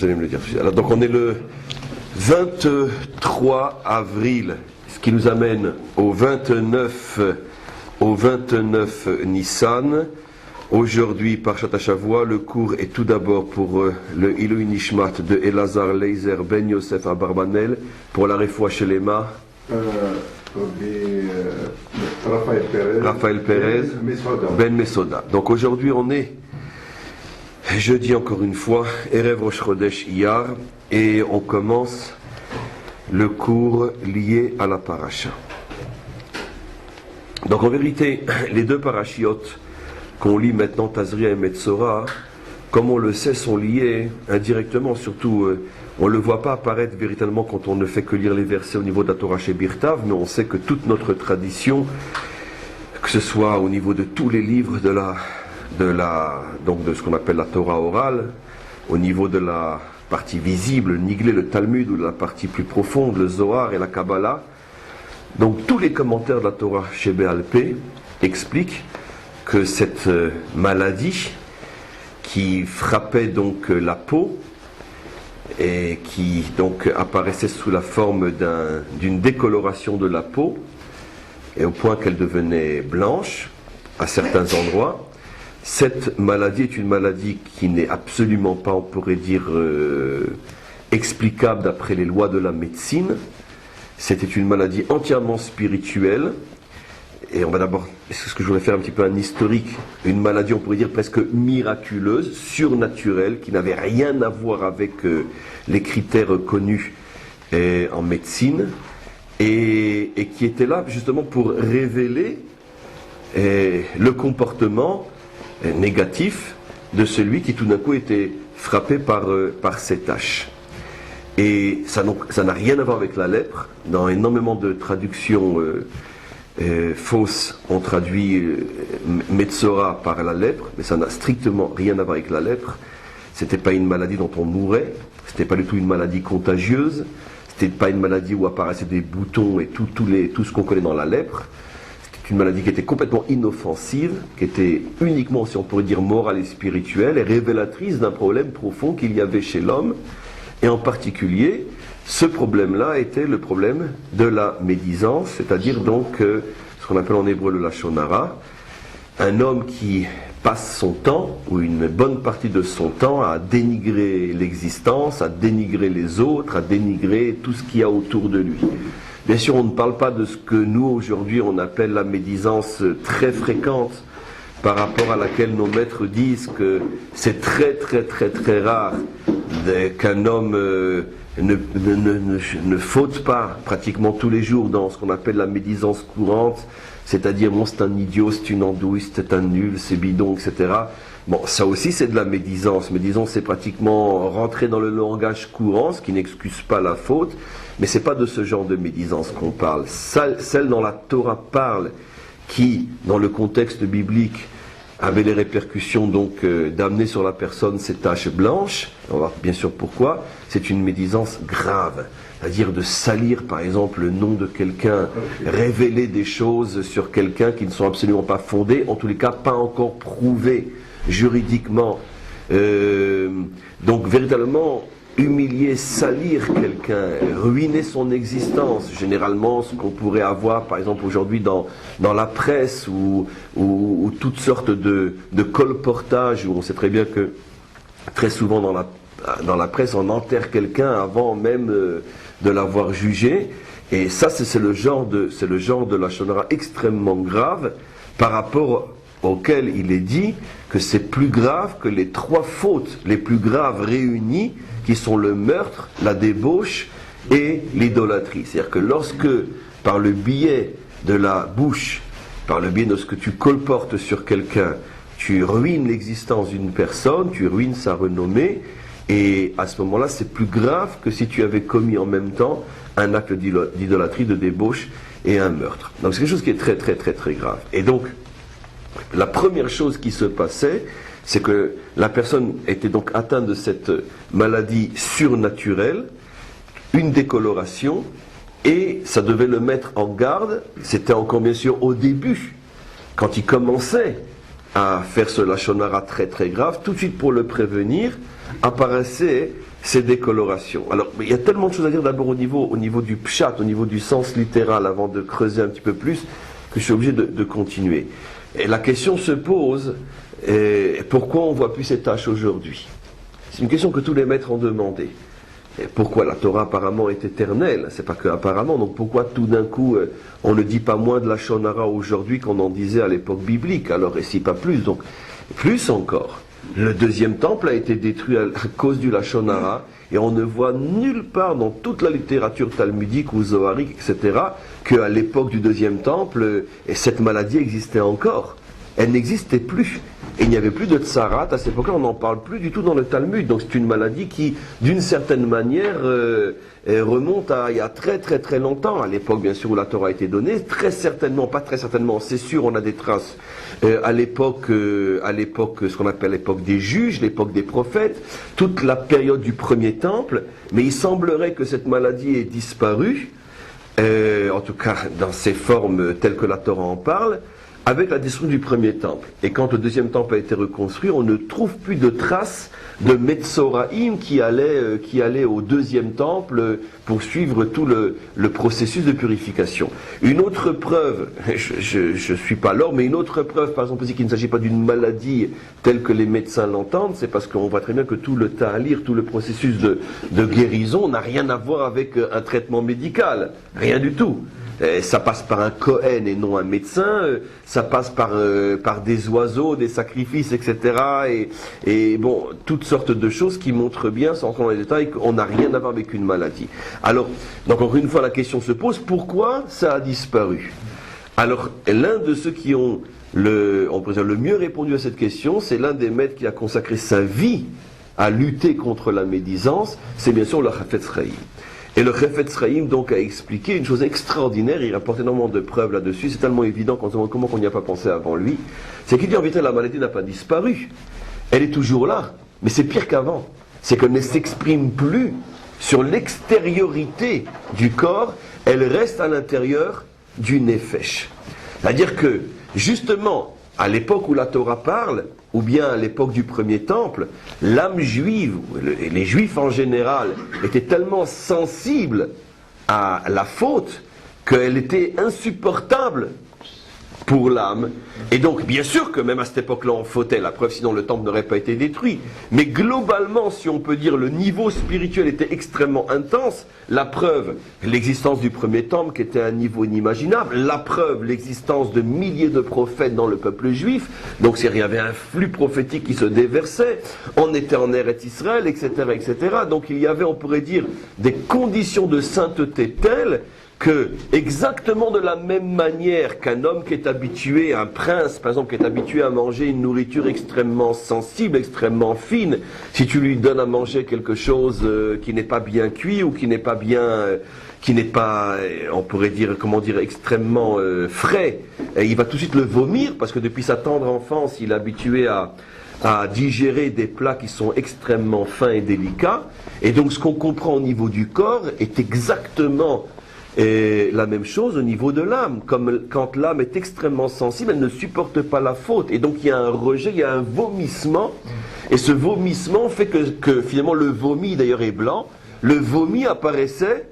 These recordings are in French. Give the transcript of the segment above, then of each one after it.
vous allez me le dire. Alors, donc on est le 23 avril, ce qui nous amène au 29 Nissan. Aujourd'hui, Parshat HaShavua, le cours est tout d'abord pour le Ilui Nishmat de Elazar Leiser Ben Yosef Abarbanel, pour la Refoua Shelema. Raphaël Pérez, Ben Mesoda. Donc aujourd'hui on est, jeudi encore une fois, Erev Rosh Chodesh Iyar, et on commence le cours lié à la paracha. Donc en vérité, les deux parachiotes qu'on lit maintenant, Tazria et Metzora, comme on le sait, sont liés indirectement, surtout on ne le voit pas apparaître véritablement quand on ne fait que lire les versets au niveau de la Torah chez Birtav, mais on sait que toute notre tradition, que ce soit au niveau de tous les livres donc de ce qu'on appelle la Torah orale, au niveau de la partie visible, le Niglé, le Talmud, ou de la partie plus profonde, le Zohar et la Kabbalah, donc tous les commentaires de la Torah chez Béal Pé expliquent que cette maladie qui frappait donc la peau et qui donc apparaissait sous la forme d'une décoloration de la peau, et au point qu'elle devenait blanche à certains endroits, cette maladie est une maladie qui n'est absolument pas, on pourrait dire, explicable d'après les lois de la médecine. C'était une maladie entièrement spirituelle. Et on va d'abord, c'est ce que je voulais faire un petit peu un historique, une maladie, on pourrait dire presque miraculeuse, surnaturelle, qui n'avait rien à voir avec les critères connus en médecine, et qui était là justement pour révéler le comportement négatif de celui qui tout d'un coup était frappé par ces taches. Et ça n'a rien à voir avec la lèpre. Dans énormément de traductions fausses, on traduit Metzora par la lèpre, mais ça n'a strictement rien à voir avec la lèpre. C'était pas une maladie dont on mourait, c'était pas du tout une maladie contagieuse, c'était pas une maladie où apparaissaient des boutons et tout ce qu'on connaît dans la lèpre. C'était une maladie qui était complètement inoffensive, qui était uniquement, si on pourrait dire, morale et spirituelle, et révélatrice d'un problème profond qu'il y avait chez l'homme. Et en particulier, ce problème-là était le problème de la médisance, c'est-à-dire donc ce qu'on appelle en hébreu le lashon hara, un homme qui passe son temps, ou une bonne partie de son temps, à dénigrer l'existence, à dénigrer les autres, à dénigrer tout ce qu'il y a autour de lui. Bien sûr, on ne parle pas de ce que nous, aujourd'hui, on appelle la médisance très fréquente, par rapport à laquelle nos maîtres disent que c'est très très très très rare qu'un homme ne faute pas pratiquement tous les jours dans ce qu'on appelle la médisance courante, c'est-à-dire bon, c'est un idiot, c'est une andouille, c'est un nul, c'est bidon, etc. Bon, ça aussi c'est de la médisance. Médisance, c'est pratiquement rentrer dans le langage courant, ce qui n'excuse pas la faute, mais c'est pas de ce genre de médisance qu'on parle. Celle dont la Torah parle, qui, dans le contexte biblique, avait les répercussions donc d'amener sur la personne ces taches blanches, on va voir bien sûr pourquoi, c'est une médisance grave, c'est-à-dire de salir par exemple le nom de quelqu'un, révéler des choses sur quelqu'un qui ne sont absolument pas fondées, en tous les cas pas encore prouvées juridiquement, donc véritablement humilier, salir quelqu'un, ruiner son existence, généralement ce qu'on pourrait avoir par exemple aujourd'hui dans la presse ou toutes sortes de colportages où on sait très bien que très souvent dans la presse on enterre quelqu'un avant même de l'avoir jugé, et ça c'est le genre de lashon hara extrêmement grave par rapport auquel il est dit que c'est plus grave que les trois fautes les plus graves réunies, qui sont le meurtre, la débauche et l'idolâtrie. C'est-à-dire que lorsque, par le biais de la bouche, par le biais de ce que tu colportes sur quelqu'un, tu ruines l'existence d'une personne, tu ruines sa renommée, et à ce moment-là, c'est plus grave que si tu avais commis en même temps un acte d'idolâtrie, de débauche et un meurtre. Donc c'est quelque chose qui est très très très très grave. Et donc, la première chose qui se passait, c'est que la personne était donc atteinte de cette maladie surnaturelle, une décoloration, et ça devait le mettre en garde. C'était encore bien sûr au début, quand il commençait à faire ce lachon hara très très grave, tout de suite pour le prévenir, apparaissaient ces décolorations. Alors, il y a tellement de choses à dire d'abord au niveau du pshat, au niveau du sens littéral, avant de creuser un petit peu plus, que je suis obligé de continuer. Et la question se pose, pourquoi on ne voit plus ces taches aujourd'hui? C'est une question que tous les maîtres ont demandé. Et pourquoi la Torah apparemment est éternelle? C'est pas que apparemment, donc pourquoi tout d'un coup on ne dit pas moins de lachon hara aujourd'hui qu'on en disait à l'époque biblique? Alors, et si pas plus, donc plus encore. Le deuxième temple a été détruit à cause du lachon hara, et on ne voit nulle part dans toute la littérature talmudique ou zoharique, etc., qu'à l'époque du deuxième temple, cette maladie existait encore. Elle n'existait plus. Et il n'y avait plus de tsarat. À cette époque-là, on n'en parle plus du tout dans le Talmud. Donc c'est une maladie qui, d'une certaine manière, remonte à il y a très très très longtemps. À l'époque, bien sûr, où la Torah a été donnée. Très certainement, pas très certainement, c'est sûr, on a des traces. À l'époque, ce qu'on appelle l'époque des juges, l'époque des prophètes, toute la période du premier temple. Mais il semblerait que cette maladie ait disparu, en tout cas dans ses formes telles que la Torah en parle, avec la destruction du premier temple. Et quand le deuxième temple a été reconstruit, on ne trouve plus de traces de Metzoraïm qui allait au deuxième temple pour suivre tout le processus de purification. Une autre preuve, je suis pas l'or, mais une autre preuve, par exemple, qu'il ne s'agit pas d'une maladie telle que les médecins l'entendent, c'est parce qu'on voit très bien que tout le ta'alir, tout le processus de guérison n'a rien à voir avec un traitement médical. Rien du tout. Ça passe par un Kohen et non un médecin, ça passe par des oiseaux, des sacrifices, etc. Et bon, toutes sortes de choses qui montrent bien, sans rentrer dans les détails, qu'on n'a rien à voir avec une maladie. Alors, donc encore une fois, la question se pose, pourquoi ça a disparu? Alors, l'un de ceux qui ont on peut dire, le mieux répondu à cette question, c'est l'un des maîtres qui a consacré sa vie à lutter contre la médisance, c'est bien sûr le Chafetz Chaim. Et le Chafetz Chaim donc a expliqué une chose extraordinaire, il rapporte énormément de preuves là-dessus, c'est tellement évident qu'on se demande comment on n'y a pas pensé avant lui, c'est qu'il dit en vérité la maladie n'a pas disparu, elle est toujours là, mais c'est pire qu'avant, c'est qu'elle ne s'exprime plus sur l'extériorité du corps, elle reste à l'intérieur du nefesh. C'est-à-dire que, justement, à l'époque où la Torah parle, ou bien à l'époque du premier temple, l'âme juive, et les juifs en général, étaient tellement sensibles à la faute qu'elle était insupportable pour l'âme. Et donc, bien sûr que même à cette époque-là, on fautait, la preuve, sinon le temple n'aurait pas été détruit. Mais globalement, si on peut dire, le niveau spirituel était extrêmement intense. La preuve, l'existence du premier temple qui était à un niveau inimaginable. La preuve, l'existence de milliers de prophètes dans le peuple juif. Donc, il y avait un flux prophétique qui se déversait. On était en Eretz Israël, etc., etc. Donc, il y avait, on pourrait dire, des conditions de sainteté telles que, exactement de la même manière qu'un homme qui est habitué, un prince par exemple, qui est habitué à manger une nourriture extrêmement sensible, extrêmement fine, si tu lui donnes à manger quelque chose qui n'est pas bien cuit ou qui n'est pas bien, on pourrait dire, comment dire, extrêmement frais, il va tout de suite le vomir parce que depuis sa tendre enfance, il est habitué à digérer des plats qui sont extrêmement fins et délicats. Et donc ce qu'on comprend au niveau du corps est exactement la même chose au niveau de l'âme. Comme quand l'âme est extrêmement sensible, elle ne supporte pas la faute. Et donc il y a un rejet, il y a un vomissement. Et ce vomissement fait que finalement le vomi d'ailleurs est blanc. Le vomi apparaissait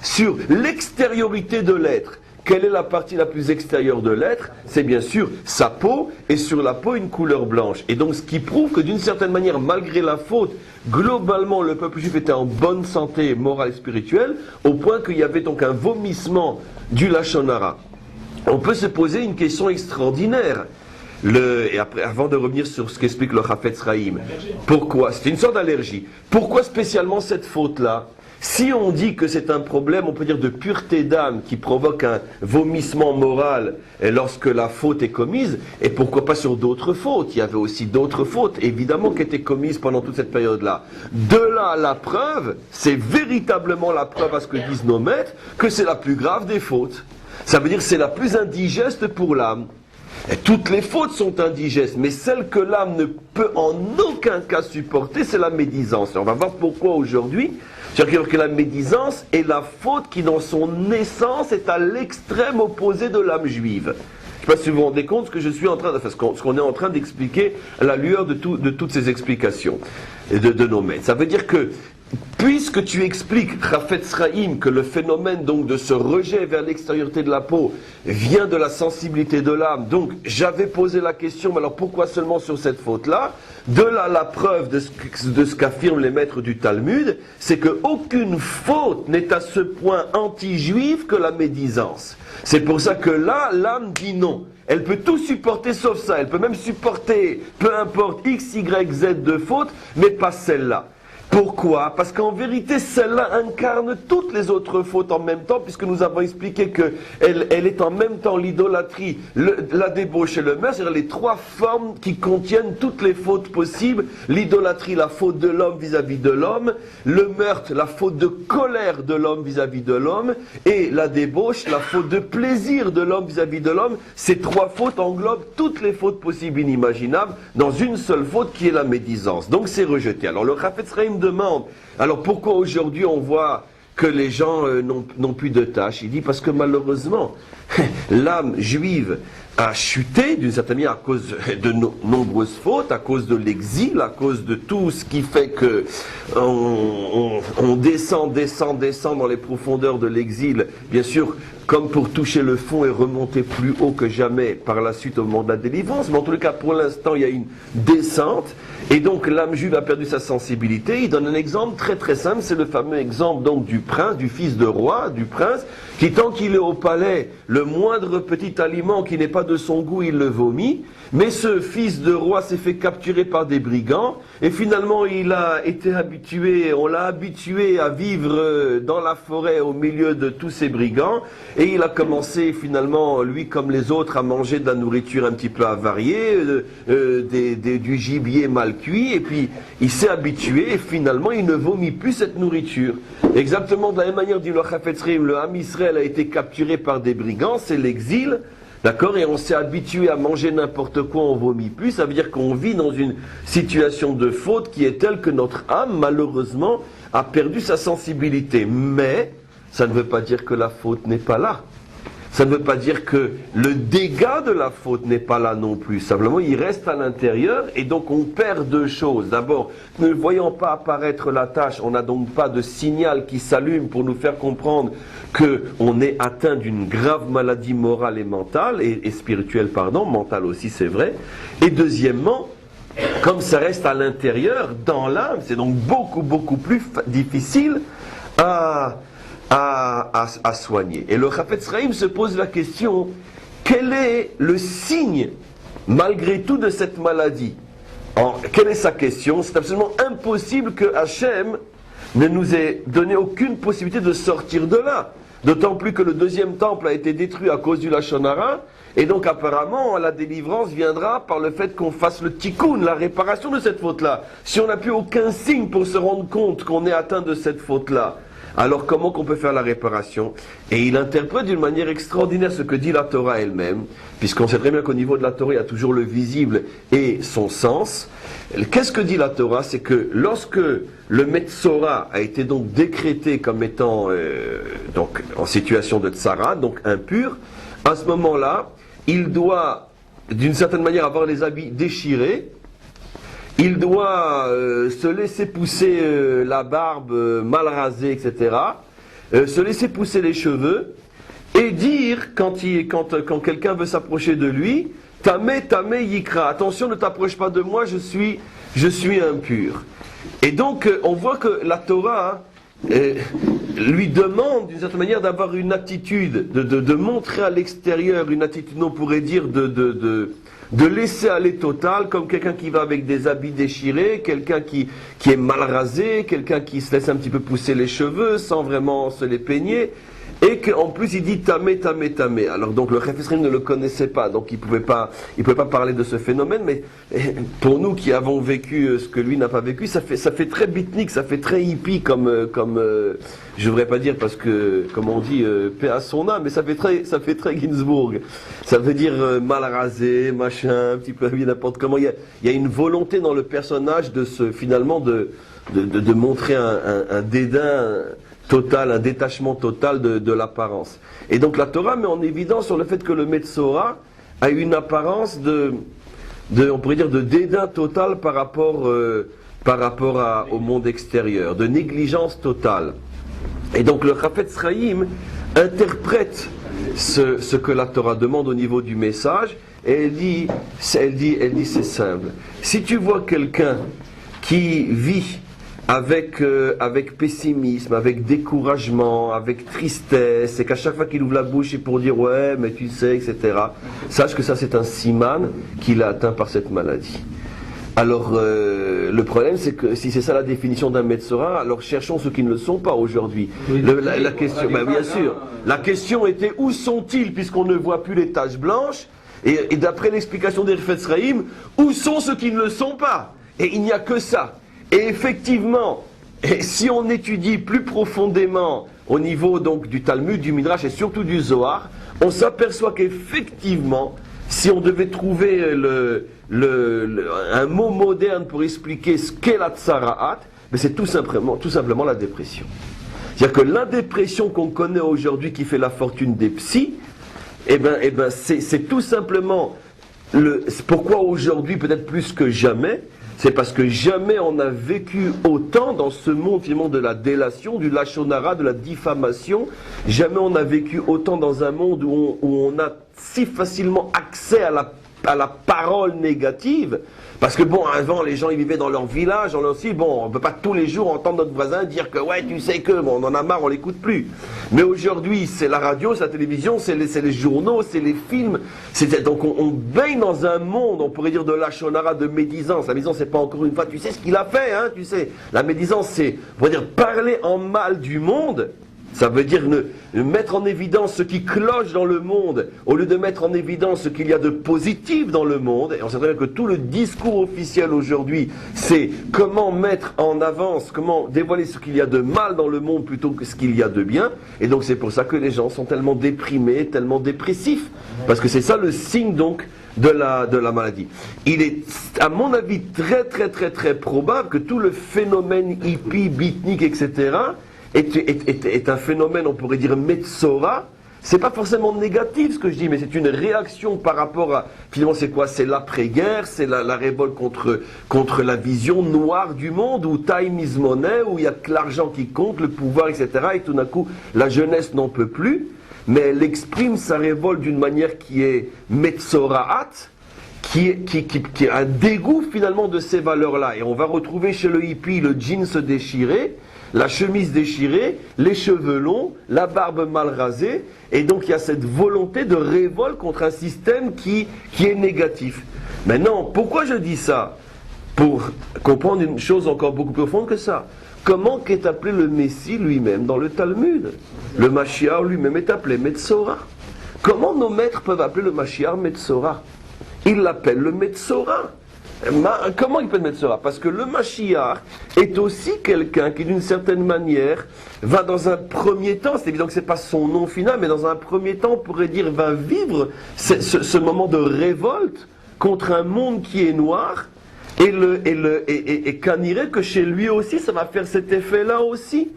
sur l'extériorité de l'être. Quelle est la partie la plus extérieure de l'être? C'est bien sûr sa peau, et sur la peau une couleur blanche. Et donc ce qui prouve que d'une certaine manière, malgré la faute, globalement le peuple juif était en bonne santé morale et spirituelle, au point qu'il y avait donc un vomissement du lachon hara. On peut se poser une question extraordinaire. Et après, avant de revenir sur ce qu'explique le Chafetz Chaim, pourquoi? C'est une sorte d'allergie. Pourquoi spécialement cette faute-là? Si on dit que c'est un problème, on peut dire de pureté d'âme qui provoque un vomissement moral lorsque la faute est commise, et pourquoi pas sur d'autres fautes? Il y avait aussi d'autres fautes, évidemment, qui étaient commises pendant toute cette période-là. De là à la preuve, c'est véritablement la preuve à ce que disent nos maîtres, que c'est la plus grave des fautes. Ça veut dire que c'est la plus indigeste pour l'âme. Et toutes les fautes sont indigestes, mais celle que l'âme ne peut en aucun cas supporter, c'est la médisance. Et on va voir pourquoi aujourd'hui. C'est-à-dire que la médisance est la faute qui, dans son essence, est à l'extrême opposé de l'âme juive. sais pas si vous vous rendez compte ce que je suis en train de faire, ce qu'on est en train d'expliquer à la lueur de toutes ces explications et de nos maîtres. Ça veut dire que, puisque tu expliques, Chafetz Chaim, que le phénomène donc de ce rejet vers l'extériorité de la peau vient de la sensibilité de l'âme, donc j'avais posé la question, mais alors pourquoi seulement sur cette faute-là? De là, la preuve de ce qu'affirment les maîtres du Talmud, c'est qu'aucune faute n'est à ce point anti-juive que la médisance. C'est pour ça que là, l'âme dit non. Elle peut tout supporter sauf ça. Elle peut même supporter, peu importe, X, Y, Z de fautes, mais pas celle-là. Pourquoi? Parce qu'en vérité, celle-là incarne toutes les autres fautes en même temps, puisque nous avons expliqué qu'elle est en même temps l'idolâtrie, la débauche et le meurtre, c'est-à-dire les trois formes qui contiennent toutes les fautes possibles. L'idolâtrie, la faute de l'homme vis-à-vis de l'homme, le meurtre, la faute de colère de l'homme vis-à-vis de l'homme, et la débauche, la faute de plaisir de l'homme vis-à-vis de l'homme. Ces trois fautes englobent toutes les fautes possibles inimaginables dans une seule faute qui est la médisance. Donc c'est rejeté. Alors le Chafetz Chaim demande, alors pourquoi aujourd'hui on voit que les gens n'ont plus de tâches? Il dit parce que malheureusement, l'âme juive a chuté d'une certaine manière à cause de nombreuses fautes, à cause de l'exil, à cause de tout ce qui fait que on descend dans les profondeurs de l'exil, bien sûr, comme pour toucher le fond et remonter plus haut que jamais par la suite au moment de la délivrance. Mais en tous les cas, pour l'instant, il y a une descente. Et donc, l'âme juive a perdu sa sensibilité. Il donne un exemple très très simple. C'est le fameux exemple donc du prince, du fils de roi, du prince, qui tant qu'il est au palais, le moindre petit aliment qui n'est pas de son goût, il le vomit. Mais ce fils de roi s'est fait capturer par des brigands. Et finalement, il a été habitué, on l'a habitué à vivre dans la forêt au milieu de tous ces brigands. Et il a commencé finalement, lui comme les autres, à manger de la nourriture un petit peu avariée, du gibier mal cuit, et puis il s'est habitué, et finalement il ne vomit plus cette nourriture. Exactement de la même manière, dit le Chafetz Chaim, le Ham Israël a été capturé par des brigands, c'est l'exil, d'accord, et on s'est habitué à manger n'importe quoi, on vomit plus, ça veut dire qu'on vit dans une situation de faute qui est telle que notre âme, malheureusement, a perdu sa sensibilité. Mais ça ne veut pas dire que la faute n'est pas là. Ça ne veut pas dire que le dégât de la faute n'est pas là non plus. Simplement, il reste à l'intérieur et donc on perd deux choses. D'abord, ne voyant pas apparaître la tâche, on n'a donc pas de signal qui s'allume pour nous faire comprendre qu'on est atteint d'une grave maladie morale et mentale, et spirituelle, pardon, mentale aussi c'est vrai. Et deuxièmement, comme ça reste à l'intérieur, dans l'âme, c'est donc beaucoup plus difficile à soigner. Et le Chafetz Chaim se pose la question, quel est le signe, malgré tout, de cette maladie? Quelle est sa question? C'est absolument impossible que Hachem ne nous ait donné aucune possibilité de sortir de là. D'autant plus que le deuxième temple a été détruit à cause du Lachon Hara, et donc apparemment la délivrance viendra par le fait qu'on fasse le tikkun, la réparation de cette faute-là. Si on n'a plus aucun signe pour se rendre compte qu'on est atteint de cette faute-là, alors comment qu'on peut faire la réparation? Et il interprète d'une manière extraordinaire ce que dit la Torah elle-même, puisqu'on sait très bien qu'au niveau de la Torah, il y a toujours le visible et son sens. Qu'est-ce que dit la Torah? C'est que lorsque le Metzora a été donc décrété comme étant donc en situation de tsara, donc impur, à ce moment-là, il doit d'une certaine manière avoir les habits déchirés. Il doit se laisser pousser la barbe mal rasée, etc. Se laisser pousser les cheveux et dire, quand quelqu'un veut s'approcher de lui, Tamé, Tamé, Yikra, attention, ne t'approche pas de moi, je suis impur. Et donc, on voit que la Torah lui demande, d'une certaine manière, d'avoir une attitude, de montrer à l'extérieur une attitude, on pourrait dire, de laisser aller total, comme quelqu'un qui va avec des habits déchirés, quelqu'un qui est mal rasé, quelqu'un qui se laisse un petit peu pousser les cheveux sans vraiment se les peigner, et qu'en plus il dit tamé, tamé, tamé. Alors donc le Chafetz Chaim ne le connaissait pas, donc il pouvait pas parler de ce phénomène, mais pour nous qui avons vécu ce que lui n'a pas vécu, ça fait très beatnik, ça fait très hippie comme je devrais pas dire parce que, comme on dit, paix à son âme, mais ça fait très Ginsburg. Ça veut dire mal rasé, machin, un petit peu n'importe comment. Il y a une volonté dans le personnage finalement de montrer un dédain total, un détachement total de l'apparence. Et donc la Torah met en évidence sur le fait que le Metzora a une apparence on pourrait dire, de dédain total par rapport au monde extérieur, de négligence totale. Et donc le Chafetz Chaim interprète ce que la Torah demande au niveau du message, et elle dit c'est simple. Si tu vois quelqu'un qui vit avec pessimisme, avec découragement, avec tristesse, et qu'à chaque fois qu'il ouvre la bouche c'est pour dire ouais mais tu sais, etc., sache que ça c'est un siman qu'il a atteint par cette maladie. Alors le problème c'est que si c'est ça la définition d'un Metzora, alors cherchons ceux qui ne le sont pas aujourd'hui. La question, bien sûr, la question était où sont-ils puisqu'on ne voit plus les taches blanches, et d'après l'explication des Chafetz Chaim, où sont ceux qui ne le sont pas? Et il n'y a que ça. Et effectivement, si on étudie plus profondément au niveau donc du Talmud, du Midrash et surtout du Zohar, on s'aperçoit qu'effectivement, si on devait trouver un mot moderne pour expliquer ce qu'est la tsara'at, mais c'est tout simplement la dépression. C'est-à-dire que la dépression qu'on connaît aujourd'hui qui fait la fortune des psys, c'est tout simplement pourquoi aujourd'hui, peut-être plus que jamais, c'est parce que jamais on a vécu autant dans ce monde finalement de la délation, du lachonara, de la diffamation. Jamais on a vécu autant dans un monde où on a si facilement accès à la parole négative. Parce que bon, avant les gens ils vivaient dans leur village, on ne peut pas tous les jours entendre notre voisin dire que ouais tu sais que, bon, on en a marre, on l'écoute plus. Mais aujourd'hui c'est la radio, c'est la télévision, c'est les journaux, c'est les films. Donc on baigne dans un monde, on pourrait dire de lachonara, de médisance. La médisance c'est pas encore une fois, tu sais ce qu'il a fait, hein, tu sais. La médisance c'est, on pourrait dire parler en mal du monde. Ça veut dire mettre en évidence ce qui cloche dans le monde, au lieu de mettre en évidence ce qu'il y a de positif dans le monde. Et on sait très bien que tout le discours officiel aujourd'hui, c'est comment mettre en avance, comment dévoiler ce qu'il y a de mal dans le monde plutôt que ce qu'il y a de bien. Et donc c'est pour ça que les gens sont tellement déprimés, tellement dépressifs. Parce que c'est ça le signe donc de la maladie. Il est, à mon avis, très très très très probable que tout le phénomène hippie, beatnik, etc., est un phénomène, on pourrait dire, Metzora. C'est pas forcément négatif ce que je dis, mais c'est une réaction par rapport à, finalement c'est quoi? C'est l'après-guerre, c'est la révolte contre la vision noire du monde, où time is money, où il y a que l'argent qui compte, le pouvoir, etc. Et tout d'un coup, la jeunesse n'en peut plus, mais elle exprime sa révolte d'une manière qui est Metzoraat, qui est un dégoût finalement de ces valeurs-là. Et on va retrouver chez le hippie le jeans déchiré, la chemise déchirée, les cheveux longs, la barbe mal rasée, et donc il y a cette volonté de révolte contre un système qui est négatif. Maintenant, pourquoi je dis ça? Pour comprendre une chose encore beaucoup plus profonde que ça. Comment qu'est appelé le Messie lui-même dans le Talmud? Le Mashiach lui-même est appelé Metzora. Comment nos maîtres peuvent appeler le Mashiach Metzora? Ils l'appellent le Metzora. Comment il peut le Metzora? Parce que le Mashiach est aussi quelqu'un qui, d'une certaine manière, va dans un premier temps, c'est évident que ce n'est pas son nom final, mais dans un premier temps, on pourrait dire, va vivre ce moment de révolte contre un monde qui est noir, et qu'en irait que chez lui aussi, ça va faire cet effet-là aussi,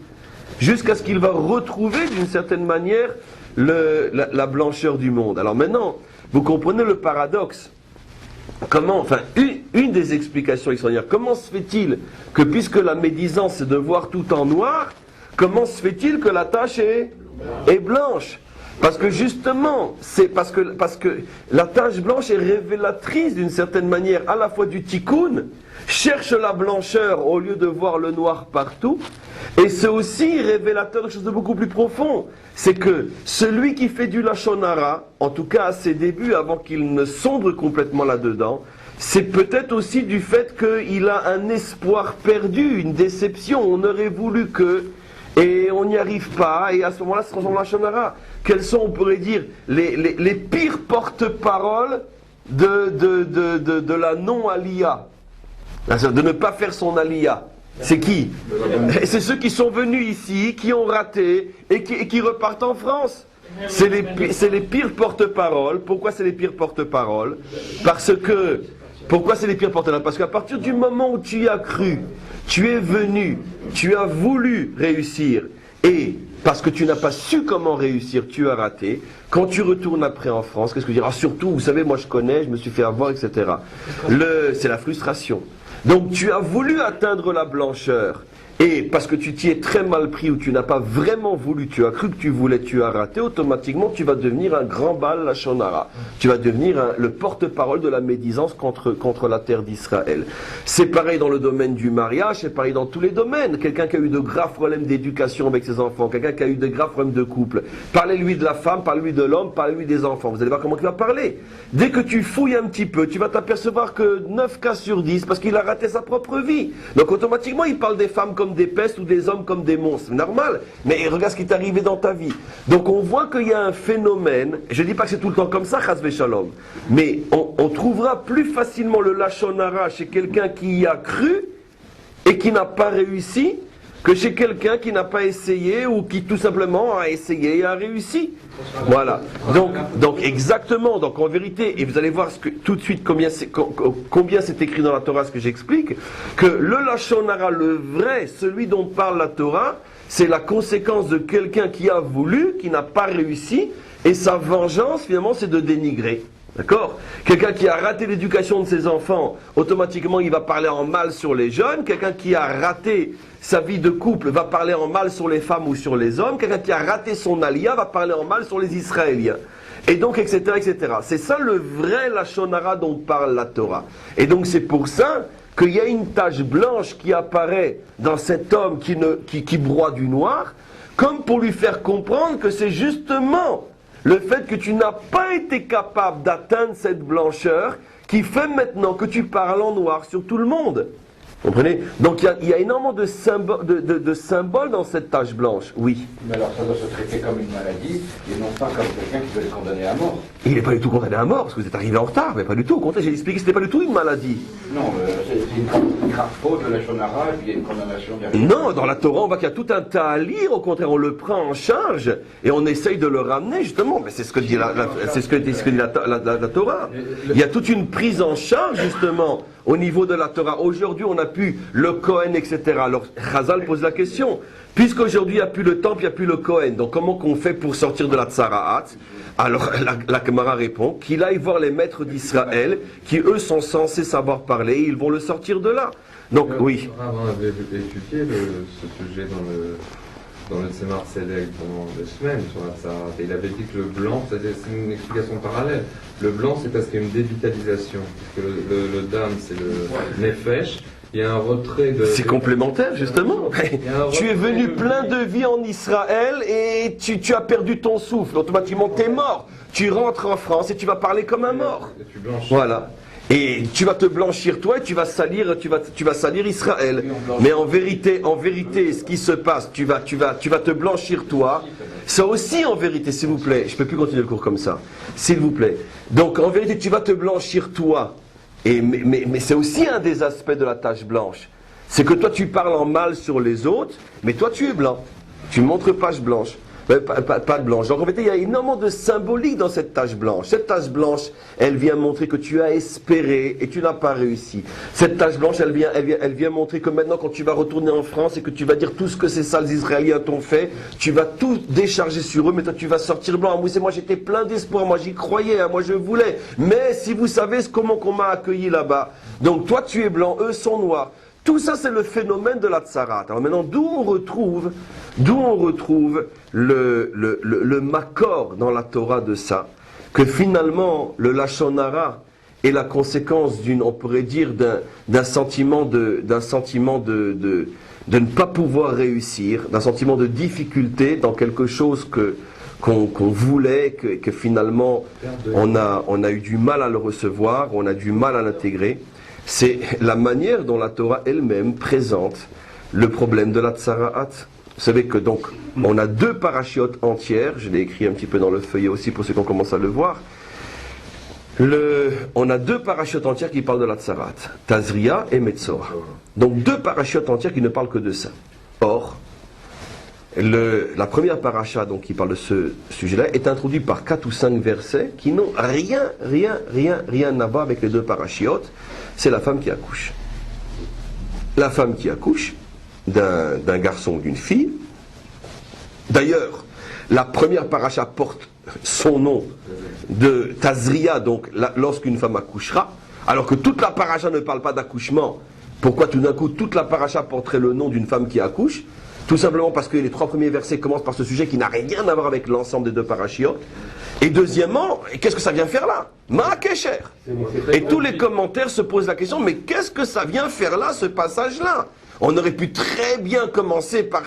jusqu'à ce qu'il va retrouver, d'une certaine manière, la blancheur du monde. Alors maintenant, vous comprenez le paradoxe. Comment, enfin, une des explications extraordinaires, comment se fait-il que, puisque la médisance c'est de voir tout en noir, comment se fait-il que la tache est blanche? Parce que justement, c'est parce que la tache blanche est révélatrice d'une certaine manière à la fois du tikkun, cherche la blancheur au lieu de voir le noir partout, et c'est aussi révélateur de quelque chose de beaucoup plus profond. C'est que celui qui fait du lachon hara, en tout cas à ses débuts, avant qu'il ne sombre complètement là-dedans, c'est peut-être aussi du fait qu'il a un espoir perdu, une déception. On aurait voulu que, et on n'y arrive pas, et à ce moment-là, se transforme en lachon hara. Quels sont, on pourrait dire, les pires porte-paroles de la non-aliyah, de ne pas faire son aliyah? C'est qui? C'est ceux qui sont venus ici, qui ont raté et qui repartent en France. C'est les pires porte-paroles. Pourquoi c'est les pires porte-paroles? Pourquoi c'est les pires porte-paroles? Parce qu'à partir du moment où tu y as cru, tu es venu, tu as voulu réussir, et parce que tu n'as pas su comment réussir, tu as raté. Quand tu retournes après en France, qu'est-ce que tu dis? Ah, surtout, vous savez, moi je connais, je me suis fait avoir, etc. C'est la frustration. Donc tu as voulu atteindre la blancheur, et parce que tu t'y es très mal pris, ou tu n'as pas vraiment voulu, tu as cru que tu voulais, tu as raté, automatiquement tu vas devenir un grand Baal Lachon Hara. Tu vas devenir le porte-parole de la médisance contre la terre d'Israël. C'est pareil dans le domaine du mariage, c'est pareil dans tous les domaines. Quelqu'un qui a eu de graves problèmes d'éducation avec ses enfants, quelqu'un qui a eu de graves problèmes de couple, parlez-lui de la femme, parlez-lui de l'homme, parlez-lui des enfants. Vous allez voir comment il va parler. Dès que tu fouilles un petit peu, tu vas t'apercevoir que 9 cas sur 10, parce qu'il a raté sa propre vie. Donc automatiquement, il parle des femmes comme des pestes ou des hommes comme des monstres. C'est normal. Mais regarde ce qui t'est arrivé dans ta vie. Donc on voit qu'il y a un phénomène, je ne dis pas que c'est tout le temps comme ça, chas v'shalom, mais on trouvera plus facilement le Lachon Hara chez quelqu'un qui y a cru et qui n'a pas réussi que chez quelqu'un qui n'a pas essayé ou qui tout simplement a essayé et a réussi. Voilà. Donc exactement. Donc en vérité, et vous allez voir tout de suite combien c'est écrit dans la Torah, ce que j'explique, que le Lachon Hara, le vrai, celui dont parle la Torah, c'est la conséquence de quelqu'un qui a voulu, qui n'a pas réussi, et sa vengeance finalement c'est de dénigrer. D'accord? Quelqu'un qui a raté l'éducation de ses enfants, automatiquement il va parler en mal sur les jeunes. Quelqu'un qui a raté sa vie de couple va parler en mal sur les femmes ou sur les hommes. Quelqu'un qui a raté son alia va parler en mal sur les Israéliens. Et donc, etc., etc. C'est ça le vrai Lachon Hara dont parle la Torah. Et donc c'est pour ça qu'il y a une tache blanche qui apparaît dans cet homme qui broie du noir, comme pour lui faire comprendre que c'est justement le fait que tu n'as pas été capable d'atteindre cette blancheur qui fait maintenant que tu parles en noir sur tout le monde. Vous comprenez? Donc il y a énormément de symboles dans cette tache blanche. Oui. Mais alors ça doit se traiter comme une maladie et non pas comme quelqu'un qui doit être condamné à mort. Il n'est pas du tout condamné à mort parce que vous êtes arrivé en retard, mais pas du tout. Au contraire, j'ai expliqué que ce n'était pas du tout une maladie. Non, c'est une grave faute de Lachon Hara et puis il y a une condamnation derrière. Non, dans la Torah, on voit qu'il y a tout un tas à lire. Au contraire, on le prend en charge et on essaye de le ramener justement. Mais c'est ce que dit la Torah. Il y a toute une prise en charge justement au niveau de la Torah. Aujourd'hui, on n'a plus le Kohen, etc. Alors, Chazal pose la question. Puisqu'aujourd'hui, il n'y a plus le temple, il n'y a plus le Kohen. Donc, comment qu'on fait pour sortir de la Tsaraat? Alors, la Gemara répond qu'il aille voir les maîtres d'Israël, qui eux sont censés savoir parler, et ils vont le sortir de là. Donc, oui. On avait étudié ce sujet dans le Tzemar Tzedek pendant des semaines sur la Tsaraat. Et il avait dit que le blanc, c'est une explication parallèle. Le blanc, c'est parce qu'il y a une dévitalisation. Parce que le dam, c'est le nefesh. Il y a un retrait de... C'est complémentaire, justement. Tu es venu plein de vie en Israël et tu as perdu ton souffle. Automatiquement, tu es mort. Tu rentres en France et tu vas parler comme un mort. Et tu blanchis. Voilà. Et tu vas te blanchir toi et tu vas salir Israël. Mais en vérité, ce qui se passe, tu vas te blanchir toi. Ça aussi en vérité, s'il vous plaît. Je peux plus continuer le cours comme ça. S'il vous plaît. Donc en vérité, tu vas te blanchir toi. Mais c'est aussi un des aspects de la tache blanche. C'est que toi tu parles en mal sur les autres, mais toi tu es blanc. Tu montres page blanche. Pas de blanche. Donc en fait, il y a énormément de symbolique dans cette tache blanche. Cette tache blanche, elle vient montrer que tu as espéré et tu n'as pas réussi. Cette tache blanche, elle vient montrer que maintenant, quand tu vas retourner en France et que tu vas dire tout ce que ces sales Israéliens t'ont fait, tu vas tout décharger sur eux, mais toi tu vas sortir blanc. Moi j'étais plein d'espoir, moi j'y croyais, moi je voulais. Mais si vous savez comment qu'on m'a accueilli là-bas, donc toi tu es blanc, eux sont noirs. Tout ça, c'est le phénomène de la Tsarat. Alors maintenant, d'où on retrouve le makor dans la Torah de ça, que finalement, le Lachon Hara est la conséquence on pourrait dire, d'un sentiment de ne pas pouvoir réussir, d'un sentiment de difficulté dans quelque chose qu'on voulait, que finalement, on a eu du mal à le recevoir, on a du mal à l'intégrer. C'est la manière dont la Torah elle-même présente le problème de la Tsaraat. Vous savez que donc, on a 2 parachiotes entières, je l'ai écrit un petit peu dans le feuillet aussi pour ceux qui commencent à le voir. On a 2 parachiotes entières qui parlent de la Tsaraat, Tazria et Metzora. Donc 2 parachiotes entières qui ne parlent que de ça. Or, la première paracha donc, qui parle de ce sujet-là est introduite par 4 ou 5 versets qui n'ont rien à voir avec les 2 parachiotes. C'est la femme qui accouche. La femme qui accouche d'un garçon ou d'une fille, D'ailleurs, la première paracha porte son nom de Tazria, donc lorsqu'une femme accouchera, alors que toute la paracha ne parle pas d'accouchement. Pourquoi tout d'un coup toute la paracha porterait le nom d'une femme qui accouche? Tout simplement parce que les 3 premiers versets commencent par ce sujet qui n'a rien à voir avec l'ensemble des 2 parachiotes. Et deuxièmement, qu'est-ce que ça vient faire là? Ma'akesher. Et tous les commentaires se posent la question, mais qu'est-ce que ça vient faire là, ce passage-là? On aurait pu très bien commencer par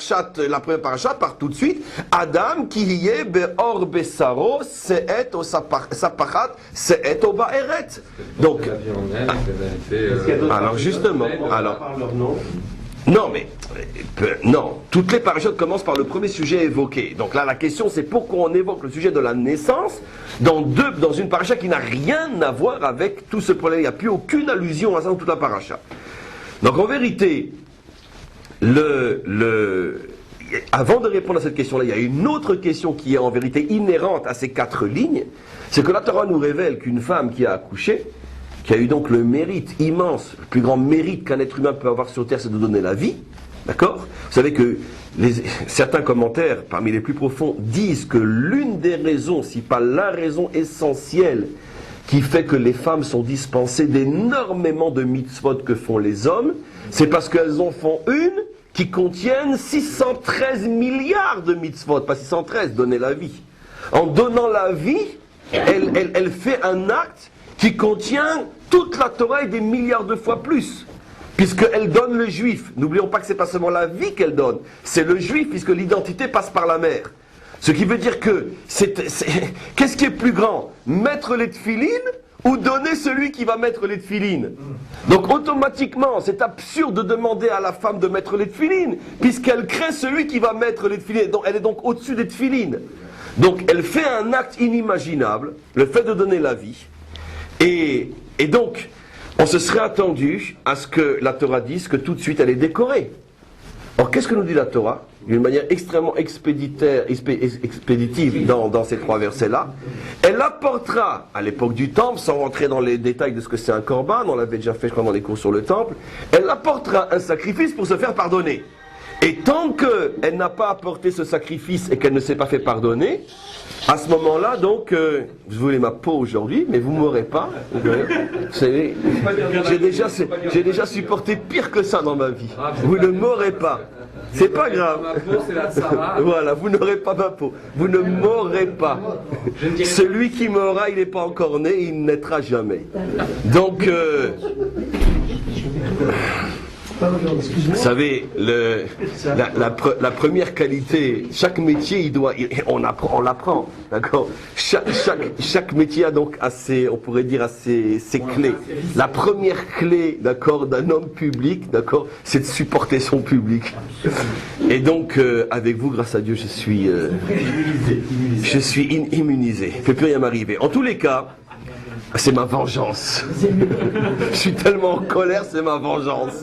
la première paracha, par tout de suite, Adam qui y est be'or besaro se'et o sapachat se'et o ba'eret. Donc, la vie en elle, alors justement, non, mais non, toutes les parachutes commencent par le premier sujet évoqué. Donc là, la question, c'est pourquoi on évoque le sujet de la naissance dans une paracha qui n'a rien à voir avec tout ce problème. Il n'y a plus aucune allusion à ça dans toute la paracha. Donc en vérité, avant de répondre à cette question-là, il y a une autre question qui est en vérité inhérente à ces 4 lignes. C'est que la Torah nous révèle qu'une femme qui a accouché, qui a eu donc le mérite immense, le plus grand mérite qu'un être humain peut avoir sur terre, c'est de donner la vie. D'accord? Vous savez que certains commentaires, parmi les plus profonds, disent que l'une des raisons, si pas la raison essentielle, qui fait que les femmes sont dispensées d'énormément de mitzvot que font les hommes, c'est parce qu'elles en font une qui contienne 613 milliards de mitzvot, pas 613, donner la vie. En donnant la vie, elle fait un acte qui contient toute la Torah et des milliards de fois plus. Puisqu'elle donne le juif. N'oublions pas que c'est pas seulement la vie qu'elle donne, c'est le juif, puisque l'identité passe par la mère. Ce qui veut dire que, qu'est-ce qui est plus grand? Mettre les tefilines ou donner celui qui va mettre les tefilines? Donc automatiquement, c'est absurde de demander à la femme de mettre les tefilines, puisqu'elle crée celui qui va mettre les tefilines. Donc elle est donc au-dessus des tefilines. Donc elle fait un acte inimaginable, le fait de donner la vie. Et donc, on se serait attendu à ce que la Torah dise que tout de suite elle est décorée. Or, qu'est-ce que nous dit la Torah? D'une manière extrêmement expéditive dans ces 3 versets-là. Elle apportera, à l'époque du temple, sans rentrer dans les détails de ce que c'est un korban, on l'avait déjà fait je crois dans les cours sur le temple, elle apportera un sacrifice pour se faire pardonner. Et tant qu'elle n'a pas apporté ce sacrifice et qu'elle ne s'est pas fait pardonner, à ce moment-là, donc, vous voulez ma peau aujourd'hui, mais vous ne m'aurez pas. Vous savez, j'ai déjà supporté pire que ça dans ma vie. Vous ne m'aurez pas. C'est pas grave. Voilà, vous n'aurez pas ma peau. Vous ne m'aurez pas. Celui qui m'aura, il n'est pas encore né, il ne naîtra jamais. Donc, vous savez, la première qualité, chaque métier, on l'apprend, d'accord? Chaque métier a donc on pourrait dire ses clés. La première clé, d'accord, d'un homme public, d'accord, c'est de supporter son public. Et donc, avec vous, grâce à Dieu, je suis immunisé. Il ne peut plus rien m'arriver. En tous les cas, c'est ma vengeance. Je suis tellement en colère, c'est ma vengeance.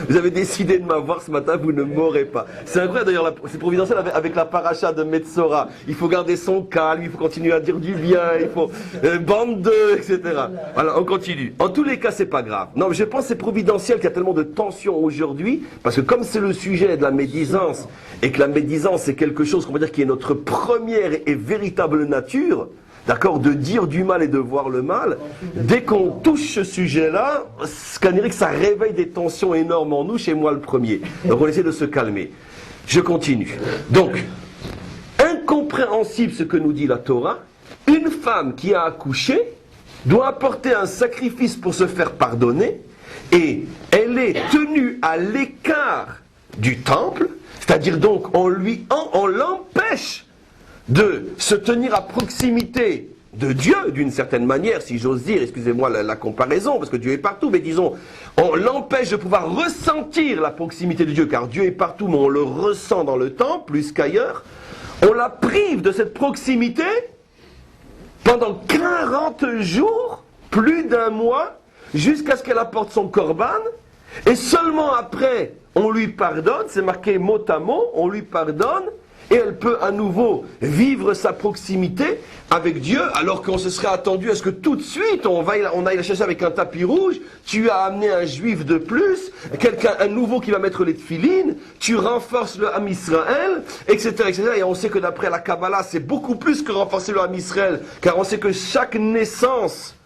Vous avez décidé de m'avoir ce matin, vous ne m'aurez pas. C'est incroyable d'ailleurs, c'est providentiel avec la paracha de Metzora. Il faut garder son calme, il faut continuer à dire du bien, il faut bande de, etc. Voilà, on continue. En tous les cas, c'est pas grave. Non, mais je pense que c'est providentiel qu'il y a tellement de tension aujourd'hui, parce que comme c'est le sujet de la médisance, et que la médisance c'est quelque chose qu'on va dire qui est notre première et véritable nature, d'accord, de dire du mal et de voir le mal, dès qu'on touche ce sujet-là, on dirait que ça réveille des tensions énormes en nous, chez moi le premier. Donc on essaie de se calmer. Je continue. Donc, incompréhensible ce que nous dit la Torah, une femme qui a accouché doit apporter un sacrifice pour se faire pardonner, et elle est tenue à l'écart du temple, c'est-à-dire donc on l'empêche de se tenir à proximité de Dieu, d'une certaine manière, si j'ose dire, excusez-moi la comparaison, parce que Dieu est partout, mais disons, on l'empêche de pouvoir ressentir la proximité de Dieu, car Dieu est partout, mais on le ressent dans le temple, plus qu'ailleurs. On la prive de cette proximité pendant 40 jours, plus d'1 mois, jusqu'à ce qu'elle apporte son korban, et seulement après, on lui pardonne, c'est marqué mot à mot, on lui pardonne, et elle peut à nouveau vivre sa proximité avec Dieu, alors qu'on se serait attendu à ce que tout de suite on aille la chercher avec un tapis rouge, tu as amené un juif de plus, un nouveau qui va mettre les tefilines, tu renforces le Ham Israël, etc., etc. Et on sait que d'après la Kabbalah, c'est beaucoup plus que renforcer le Ham Israël, car on sait que chaque naissance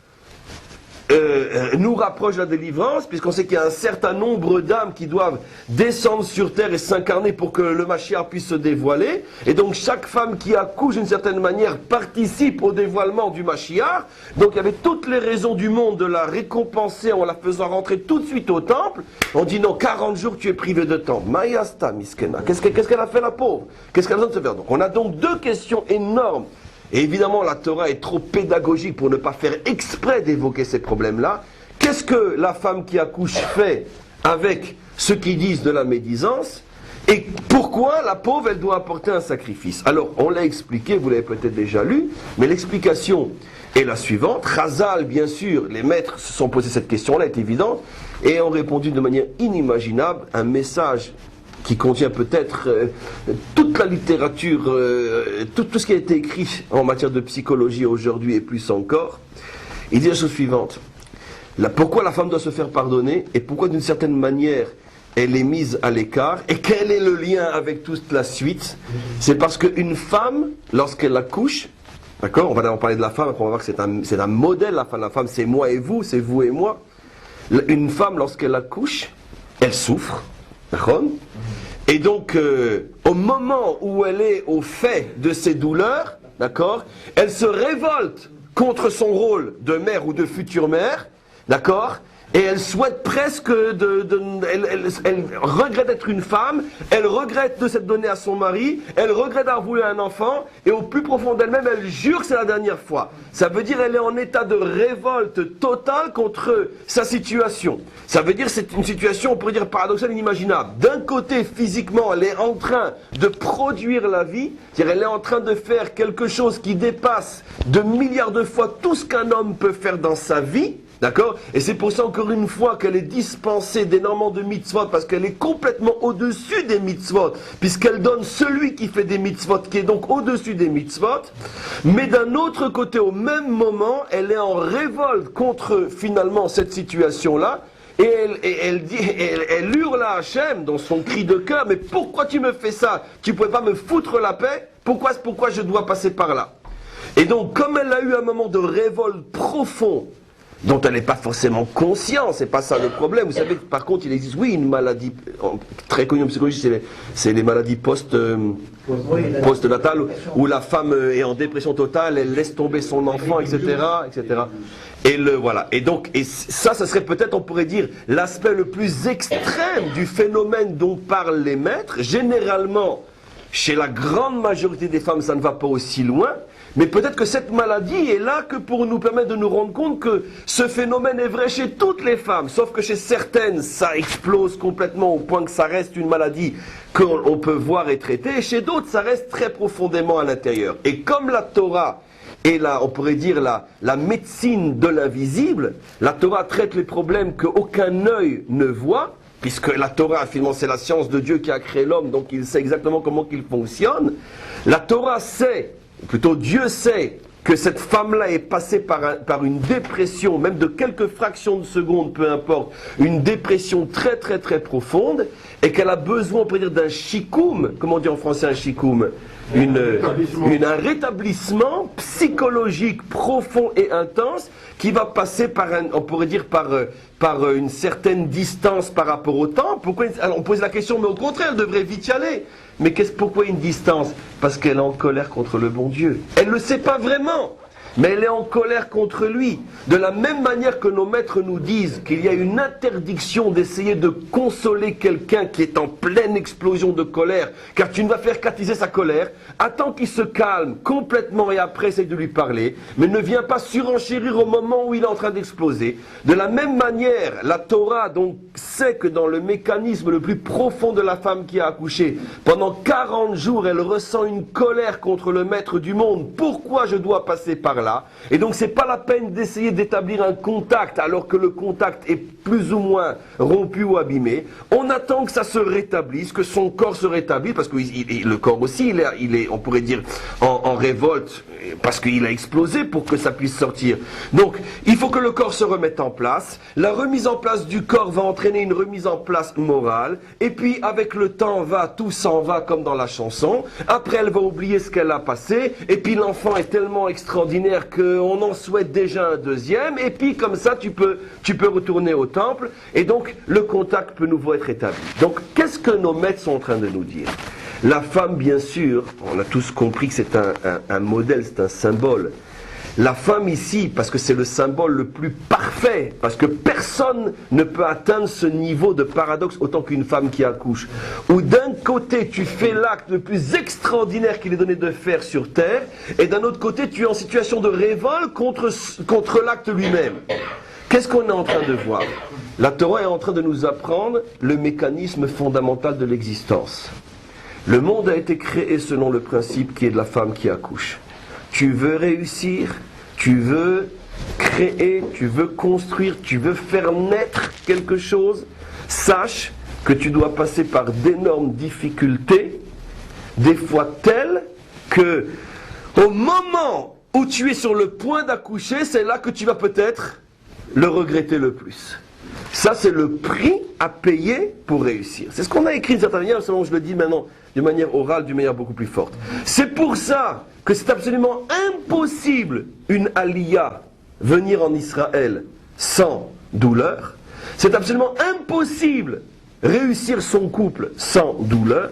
nous rapproche de la délivrance, puisqu'on sait qu'il y a un certain nombre d'âmes qui doivent descendre sur terre et s'incarner pour que le Mashiach puisse se dévoiler. Et donc chaque femme qui accouche d'une certaine manière participe au dévoilement du Mashiach. Donc il y avait toutes les raisons du monde de la récompenser en la faisant rentrer tout de suite au temple. On dit non, 40 jours tu es privé de temple. Mayasta miskena. Qu'est-ce qu'elle a fait la pauvre? Qu'est-ce qu'elle a besoin de se faire? Donc on a donc deux questions énormes. Et évidemment, la Torah est trop pédagogique pour ne pas faire exprès d'évoquer ces problèmes-là. Qu'est-ce que la femme qui accouche fait avec ceux qui disent de la médisance? Et pourquoi la pauvre, elle doit apporter un sacrifice? Alors, on l'a expliqué, vous l'avez peut-être déjà lu, mais l'explication est la suivante. Chazal, bien sûr, les maîtres se sont posés cette question-là, est évidente, et ont répondu de manière inimaginable, un message qui contient peut-être toute la littérature, tout ce qui a été écrit en matière de psychologie aujourd'hui et plus encore. Il dit la chose suivante. Pourquoi la femme doit se faire pardonner et pourquoi d'une certaine manière elle est mise à l'écart et quel est le lien avec toute la suite? C'est parce qu'une femme, lorsqu'elle accouche, d'accord, on va d'abord parler de la femme, après on va voir que c'est un modèle, la femme c'est moi et vous, c'est vous et moi. Une femme, lorsqu'elle accouche, elle souffre, d'accord? Et donc, au moment où elle est au fait de ses douleurs, d'accord, elle se révolte contre son rôle de mère ou de future mère, d'accord, et elle souhaite presque elle regrette d'être une femme, elle regrette de s'être donnée à son mari, elle regrette d'avoir voulu un enfant, et au plus profond d'elle-même, elle jure que c'est la dernière fois. Ça veut dire qu'elle est en état de révolte totale contre sa situation. Ça veut dire que c'est une situation, on pourrait dire paradoxale, inimaginable. D'un côté, physiquement, elle est en train de produire la vie, c'est-à-dire elle est en train de faire quelque chose qui dépasse de milliards de fois tout ce qu'un homme peut faire dans sa vie. D'accord? Et c'est pour ça, encore une fois, qu'elle est dispensée d'énormément de mitzvot, parce qu'elle est complètement au-dessus des mitzvot, puisqu'elle donne celui qui fait des mitzvot, qui est donc au-dessus des mitzvot. Mais d'un autre côté, au même moment, elle est en révolte contre, finalement, cette situation-là, et elle hurle à Hachem dans son cri de cœur, mais pourquoi tu me fais ça? Tu ne pouvais pas me foutre la paix? Pourquoi je dois passer par là? Et donc, comme elle a eu un moment de révolte profond, dont elle n'est pas forcément consciente, c'est pas ça le problème. Vous savez, par contre, il existe, oui, une maladie très connue en psychologie, c'est les maladies post-natales, où la femme est en dépression totale, elle laisse tomber son enfant, etc., etc. Et voilà. Et donc, ça serait peut-être, on pourrait dire, l'aspect le plus extrême du phénomène dont parlent les maîtres. Généralement, chez la grande majorité des femmes, ça ne va pas aussi loin. Mais peut-être que cette maladie est là que pour nous permettre de nous rendre compte que ce phénomène est vrai chez toutes les femmes, sauf que chez certaines, ça explose complètement au point que ça reste une maladie qu'on peut voir et traiter, et chez d'autres, ça reste très profondément à l'intérieur. Et comme la Torah est on pourrait dire la médecine de l'invisible, la Torah traite les problèmes qu'aucun œil ne voit, puisque la Torah, finalement, c'est la science de Dieu qui a créé l'homme, donc il sait exactement comment il fonctionne. La Torah sait, ou plutôt Dieu sait, que cette femme-là est passée par une dépression, même de quelques fractions de secondes, peu importe, une dépression très très très profonde, et qu'elle a besoin, on peut dire, d'un shikoum, comment on dit en français un shikoum? Un rétablissement psychologique profond et intense qui va passer par on pourrait dire par une certaine distance par rapport au temps. Alors on pose la question, mais au contraire, elle devrait vite y aller. Mais pourquoi une distance? Parce qu'elle est en colère contre le bon Dieu. Elle ne le sait pas vraiment, mais elle est en colère contre lui. De la même manière que nos maîtres nous disent qu'il y a une interdiction d'essayer de consoler quelqu'un qui est en pleine explosion de colère, car tu ne vas faire qu'attiser sa colère, attends qu'il se calme complètement et après essaye de lui parler, mais ne viens pas surenchérir au moment où il est en train d'exploser. De la même manière, la Torah donc sait que dans le mécanisme le plus profond de la femme qui a accouché, pendant 40 jours elle ressent une colère contre le maître du monde. Pourquoi je dois passer par par là. Et donc c'est pas la peine d'essayer d'établir un contact alors que le contact est plus ou moins rompu ou abîmé. On attend que ça se rétablisse, que son corps se rétablisse, parce que le corps aussi, il est, on pourrait dire, en révolte, parce qu'il a explosé pour que ça puisse sortir. Donc, il faut que le corps se remette en place. La remise en place du corps va entraîner une remise en place morale. Et puis, avec le temps tout s'en va comme dans la chanson. Après, elle va oublier ce qu'elle a passé. Et puis, l'enfant est tellement extraordinaire qu'on en souhaite déjà un deuxième. Et puis, comme ça, tu peux retourner au temple. Et donc, le contact peut nouveau être établi. Donc, qu'est-ce que nos maîtres sont en train de nous dire ? La femme, bien sûr, on a tous compris que c'est un modèle, c'est un symbole. La femme ici, parce que c'est le symbole le plus parfait, parce que personne ne peut atteindre ce niveau de paradoxe autant qu'une femme qui accouche. Où d'un côté, tu fais l'acte le plus extraordinaire qu'il est donné de faire sur terre, et d'un autre côté, tu es en situation de révolte contre l'acte lui-même. Qu'est-ce qu'on est en train de voir ? La Torah est en train de nous apprendre le mécanisme fondamental de l'existence. Le monde a été créé selon le principe qui est de la femme qui accouche. Tu veux réussir, tu veux créer, tu veux construire, tu veux faire naître quelque chose, sache que tu dois passer par d'énormes difficultés, des fois telles que au moment où tu es sur le point d'accoucher, c'est là que tu vas peut-être le regretter le plus. Ça, c'est le prix à payer pour réussir. C'est ce qu'on a écrit d'une certaine manière, seulement je le dis maintenant de manière orale, d'une manière beaucoup plus forte. C'est pour ça que c'est absolument impossible une aliyah venir en Israël sans douleur. C'est absolument impossible réussir son couple sans douleur.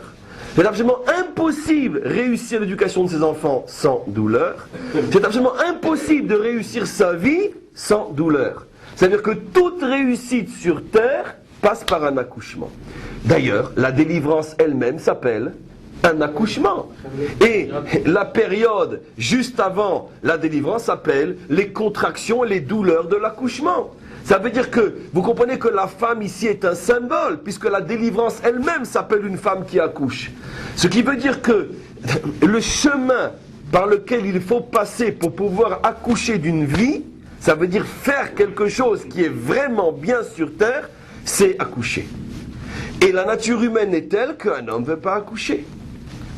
C'est absolument impossible réussir l'éducation de ses enfants sans douleur. C'est absolument impossible de réussir sa vie sans douleur. C'est-à-dire que toute réussite sur terre passe par un accouchement. D'ailleurs, la délivrance elle-même s'appelle un accouchement. Et la période juste avant la délivrance s'appelle les contractions et les douleurs de l'accouchement. Ça veut dire que, vous comprenez que la femme ici est un symbole, puisque la délivrance elle-même s'appelle une femme qui accouche. Ce qui veut dire que le chemin par lequel il faut passer pour pouvoir accoucher d'une vie, ça veut dire faire quelque chose qui est vraiment bien sur terre, c'est accoucher. Et la nature humaine est telle qu'un homme ne veut pas accoucher.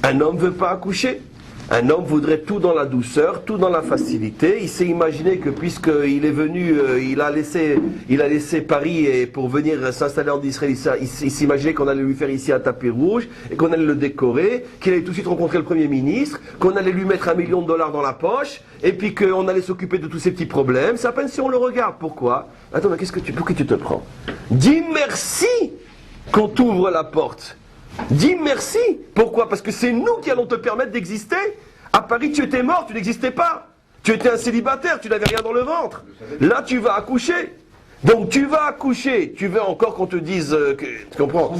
Un homme ne veut pas accoucher. Un homme voudrait tout dans la douceur, tout dans la facilité. Il s'est imaginé que puisqu'il est venu, il a laissé Paris et pour venir s'installer en Israël, il s'imaginait qu'on allait lui faire ici un tapis rouge, et qu'on allait le décorer, qu'il allait tout de suite rencontrer le Premier ministre, qu'on allait lui mettre $1 million dans la poche, et puis qu'on allait s'occuper de tous ces petits problèmes. C'est à peine si on le regarde. Pourquoi ? Attends, mais pourquoi tu te prends ? Dis merci qu'on t'ouvre la porte. Dis merci. Pourquoi ? Parce que c'est nous qui allons te permettre d'exister. À Paris, tu étais mort, tu n'existais pas. Tu étais un célibataire, tu n'avais rien dans le ventre. Là, tu vas accoucher. Donc, tu vas accoucher. Tu veux encore qu'on te dise... tu comprends ?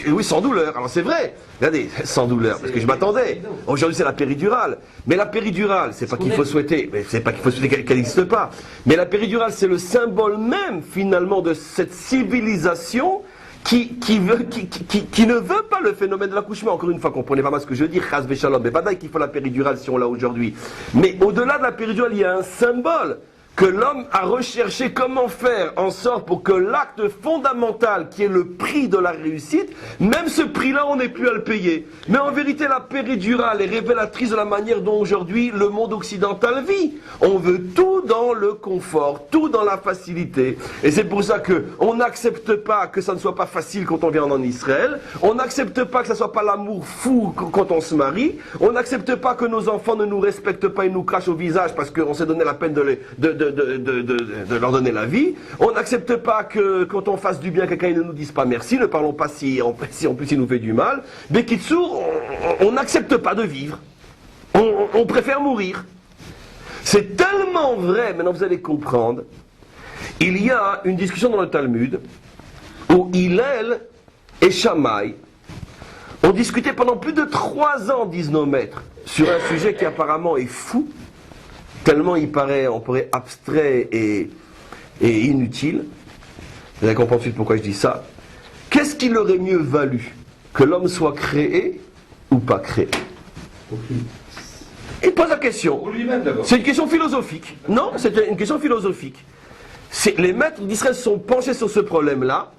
Oui, sans douleur. Alors, c'est vrai. Regardez, sans douleur, parce que je m'attendais. Aujourd'hui, c'est la péridurale. Mais la péridurale, c'est pas qu'il faut souhaiter. Mais c'est pas qu'il faut souhaiter qu'elle n'existe pas. Mais la péridurale, c'est le symbole même, finalement, de cette civilisation qui ne veut pas le phénomène de l'accouchement. Encore une fois, comprenez pas mal ce que je dis, chas v'shalom, mais pas qu'il faut la péridurale si on l'a aujourd'hui. Mais au-delà de la péridurale, il y a un symbole que l'homme a recherché comment faire en sorte pour que l'acte fondamental, qui est le prix de la réussite, même ce prix-là, on n'est plus à le payer. Mais en vérité, la péridurale est révélatrice de la manière dont aujourd'hui le monde occidental vit. On veut tout dans le confort, tout dans la facilité. Et c'est pour ça qu'on n'accepte pas que ça ne soit pas facile quand on vient en Israël. On n'accepte pas que ça ne soit pas l'amour fou quand on se marie. On n'accepte pas que nos enfants ne nous respectent pas et nous crachent au visage parce qu'on s'est donné la peine de leur donner la vie. On n'accepte pas que quand on fasse du bien, quelqu'un ne nous dise pas merci, ne parlons pas si en plus il nous fait du mal. Bekitsour, on n'accepte pas de vivre. On préfère mourir. C'est tellement vrai, maintenant vous allez comprendre. Il y a une discussion dans le Talmud où Hillel et Shammai ont discuté pendant plus de 3 ans, disent nos maîtres, sur un sujet qui apparemment est fou, tellement il paraît, on pourrait, abstrait et inutile. Vous allez comprendre ensuite pourquoi je dis ça. Qu'est-ce qu'il aurait mieux valu ? Que l'homme soit créé ou pas créé ? Il pose la question. Pour lui-même d'abord. C'est une question philosophique. Non, c'est une question philosophique. Les maîtres d'Israël se sont penchés sur ce problème-là.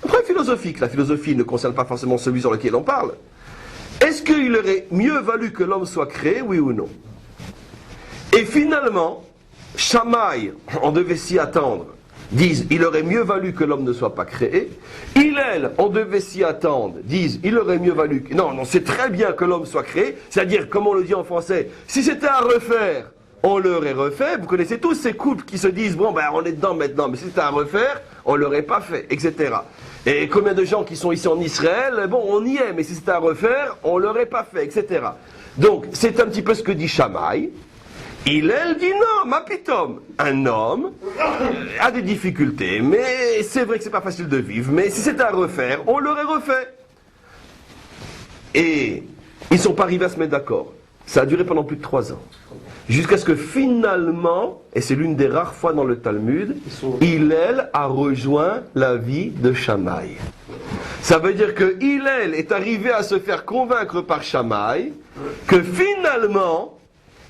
Après, philosophique. La philosophie ne concerne pas forcément celui sur lequel on parle. Est-ce qu'il aurait mieux valu que l'homme soit créé, oui ou non? Et finalement, Shammai, on devait s'y attendre, disent il aurait mieux valu que l'homme ne soit pas créé. Hillel, on devait s'y attendre, disent il aurait mieux valu que... Non, c'est très bien que l'homme soit créé, c'est-à-dire, comme on le dit en français, si c'était à refaire, on l'aurait refait. Vous connaissez tous ces couples qui se disent bon ben on est dedans maintenant, mais si c'était à refaire, on l'aurait pas fait, etc. Et combien de gens qui sont ici en Israël, bon on y est, mais si c'était à refaire, on l'aurait pas fait, etc. Donc c'est un petit peu ce que dit Shammai. Hillel dit non, mapitom. Un homme a des difficultés, mais c'est vrai que c'est pas facile de vivre, mais si c'était à refaire, on l'aurait refait. Et ils sont pas arrivés à se mettre d'accord. Ça a duré pendant plus de 3 ans. Jusqu'à ce que finalement, et c'est l'une des rares fois dans le Talmud, Hillel a rejoint la vie de Shammai. Ça veut dire que Hillel est arrivé à se faire convaincre par Shammai que finalement,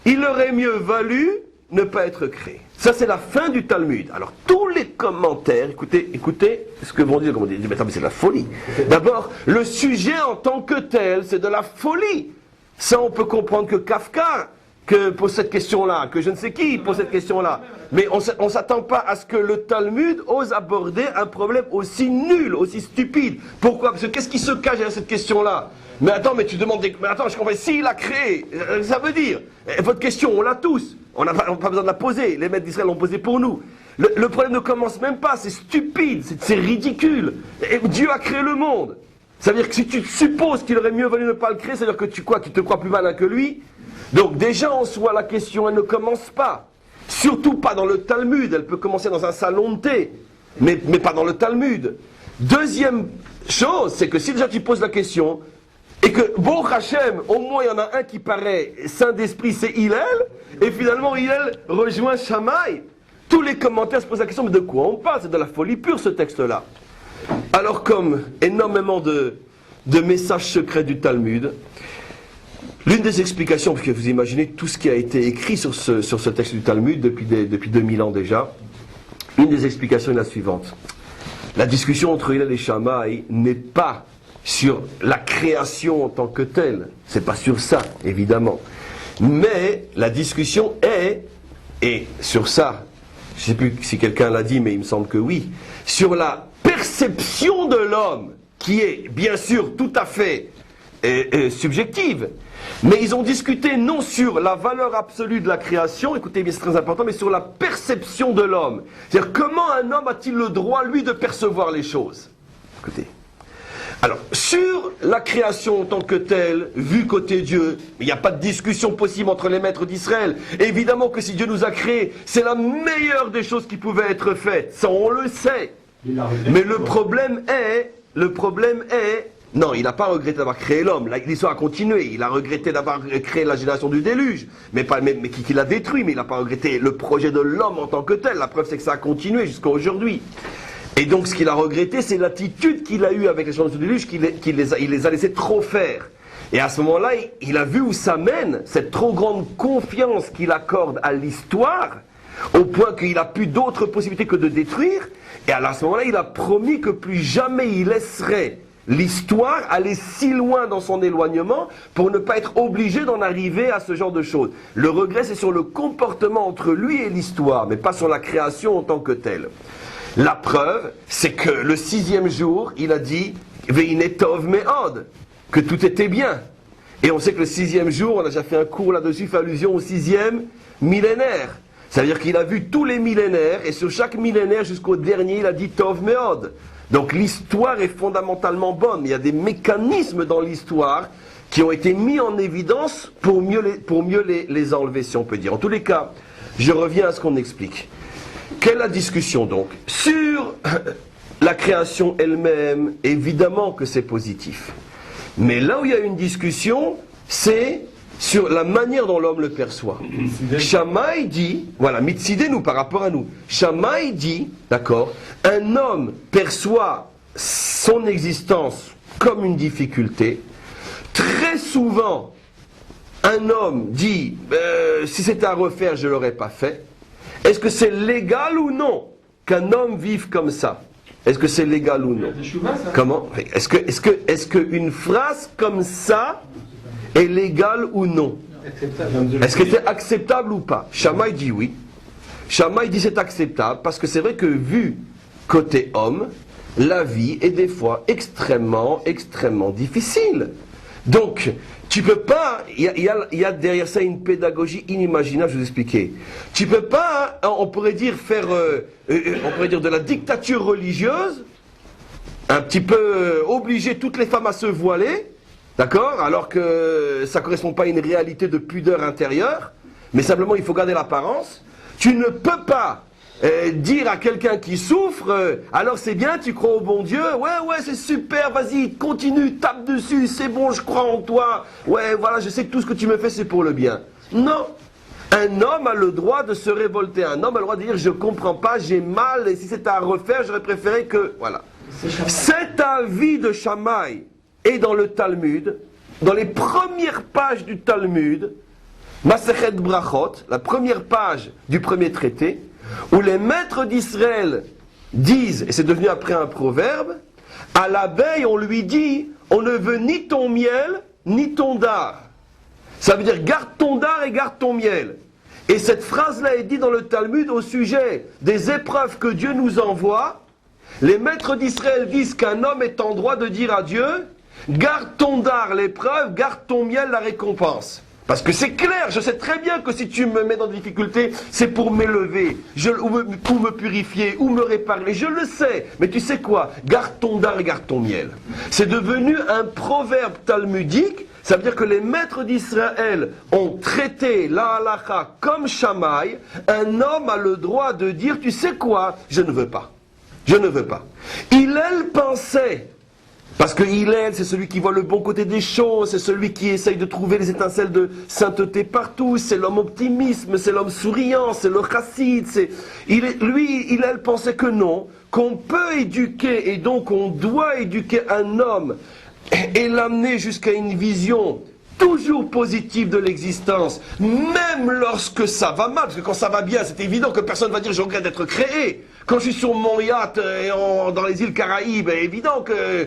il aurait mieux valu ne pas être créé. Ça, c'est la fin du Talmud. Alors, tous les commentaires, écoutez ce que vont dire, comment dire, mais attends, mais c'est de la folie. D'abord, le sujet en tant que tel, c'est de la folie. Ça, on peut comprendre que Kafka pose cette question-là, que je ne sais qui pose cette question-là. Mais on ne s'attend pas à ce que le Talmud ose aborder un problème aussi nul, aussi stupide. Pourquoi? Parce que qu'est-ce qui se cache derrière cette question-là? Mais attends, mais tu demandes mais attends, je comprends. S'il a créé, ça veut dire, votre question, on l'a tous. On n'a pas besoin de la poser. Les maîtres d'Israël l'ont posée pour nous. Le problème ne commence même pas, c'est stupide, c'est ridicule. Et Dieu a créé le monde. Ça veut dire que si tu supposes qu'il aurait mieux valu ne pas le créer, ça veut dire que tu te crois plus malin que lui. Donc déjà en soi, la question, elle ne commence pas. Surtout pas dans le Talmud. Elle peut commencer dans un salon de thé, mais pas dans le Talmud. Deuxième chose, c'est que si déjà tu poses la question, et que, bon Hachem, au moins il y en a un qui paraît saint d'esprit, c'est Hillel, et finalement Hillel rejoint Shammai. Tous les commentaires se posent la question, mais de quoi on parle? C'est de la folie pure ce texte-là. Alors comme énormément de messages secrets du Talmud, l'une des explications, parce que vous imaginez tout ce qui a été écrit sur ce texte du Talmud depuis 2000 ans déjà, une des explications est la suivante. La discussion entre Hillel et Shammai n'est pas sur la création en tant que telle, c'est pas sur ça, évidemment. Mais la discussion est, et sur ça, je ne sais plus si quelqu'un l'a dit, mais il me semble que oui, sur la perception de l'homme, qui est bien sûr tout à fait subjective, mais ils ont discuté non sur la valeur absolue de la création, écoutez bien c'est très important, mais sur la perception de l'homme. C'est-à-dire comment un homme a-t-il le droit, lui, de percevoir les choses? Écoutez. Alors, sur la création en tant que telle, vue côté Dieu, il n'y a pas de discussion possible entre les maîtres d'Israël. Évidemment que si Dieu nous a créés, c'est la meilleure des choses qui pouvaient être faites. Ça, on le sait. Mais le problème est, non, il n'a pas regretté d'avoir créé l'homme. L'histoire a continué. Il a regretté d'avoir créé la génération du déluge, mais qui l'a détruit. Mais il n'a pas regretté le projet de l'homme en tant que tel. La preuve, c'est que ça a continué jusqu'à aujourd'hui. Et donc, ce qu'il a regretté, c'est l'attitude qu'il a eue avec les générations du déluge, il les a laissés trop faire. Et à ce moment-là, il a vu où ça mène, cette trop grande confiance qu'il accorde à l'histoire, au point qu'il n'a plus d'autre possibilité que de détruire. Et à ce moment-là, il a promis que plus jamais il laisserait l'histoire aller si loin dans son éloignement pour ne pas être obligé d'en arriver à ce genre de choses. Le regret, c'est sur le comportement entre lui et l'histoire, mais pas sur la création en tant que telle. La preuve, c'est que le 6e jour, il a dit « Ve'ine tov me'od », que tout était bien. Et on sait que le 6e jour, on a déjà fait un cours là-dessus, fait allusion au 6e millénaire. C'est-à-dire qu'il a vu tous les millénaires, et sur chaque millénaire jusqu'au dernier, il a dit « tov me'od ». Donc l'histoire est fondamentalement bonne. Il y a des mécanismes dans l'histoire qui ont été mis en évidence pour mieux les enlever, si on peut dire. En tous les cas, je reviens à ce qu'on explique. Quelle est la discussion donc? Sur la création elle-même, évidemment que c'est positif. Mais là où il y a une discussion, c'est sur la manière dont l'homme le perçoit. Shammai dit, voilà, mitsidenu par rapport à nous. Shammai dit, d'accord, un homme perçoit son existence comme une difficulté. Très souvent, un homme dit si c'était à refaire, je ne l'aurais pas fait, est-ce que c'est légal ou non qu'un homme vive comme ça? Est-ce que c'est légal ou non? Comment? Est-ce que une phrase comme ça est légale ou non? Est-ce que c'est acceptable ou pas? Shammai dit oui. Shammai dit c'est acceptable parce que c'est vrai que vu côté homme, la vie est des fois extrêmement difficile. Donc, tu peux pas, il y a derrière ça une pédagogie inimaginable, je vais vous expliquer. Tu peux pas, on pourrait dire on pourrait dire de la dictature religieuse, un petit peu obliger toutes les femmes à se voiler, d'accord, alors que ça correspond pas à une réalité de pudeur intérieure, mais simplement il faut garder l'apparence. Tu ne peux pas dire à quelqu'un qui souffre, alors c'est bien, tu crois au bon Dieu, ouais c'est super, vas-y, continue, tape dessus, c'est bon, je crois en toi, ouais voilà, je sais que tout ce que tu me fais c'est pour le bien. Non, un homme a le droit de se révolter, un homme a le droit de dire je comprends pas, j'ai mal, et si c'était à refaire, j'aurais préféré que, voilà. Cet avis de Shammai est dans le Talmud, dans les premières pages du Talmud, Masechet Brachot, la première page du premier traité, où les maîtres d'Israël disent, et c'est devenu après un proverbe, à l'abeille on lui dit, on ne veut ni ton miel, ni ton dard. Ça veut dire garde ton dard et garde ton miel. Et cette phrase-là est dite dans le Talmud au sujet des épreuves que Dieu nous envoie. Les maîtres d'Israël disent qu'un homme est en droit de dire à Dieu, garde ton dard l'épreuve, garde ton miel la récompense. Parce que c'est clair, je sais très bien que si tu me mets dans des difficultés, c'est pour m'élever, ou me purifier, ou me réparer. Je le sais, mais tu sais quoi? Garde ton dard et garde ton miel. C'est devenu un proverbe talmudique, ça veut dire que les maîtres d'Israël ont traité la halakha comme Shammai. Un homme a le droit de dire, tu sais quoi? Je ne veux pas. Je ne veux pas. Hillel pensait... Parce que Hillel, c'est celui qui voit le bon côté des choses, c'est celui qui essaye de trouver les étincelles de sainteté partout, c'est l'homme optimisme, c'est l'homme souriant, c'est le chassid. Hillel pensait que non, qu'on peut éduquer et donc on doit éduquer un homme et l'amener jusqu'à une vision toujours positive de l'existence, même lorsque ça va mal, parce que quand ça va bien, c'est évident que personne ne va dire je regrette d'être créé. Quand je suis sur mon yacht dans les îles Caraïbes, c'est évident que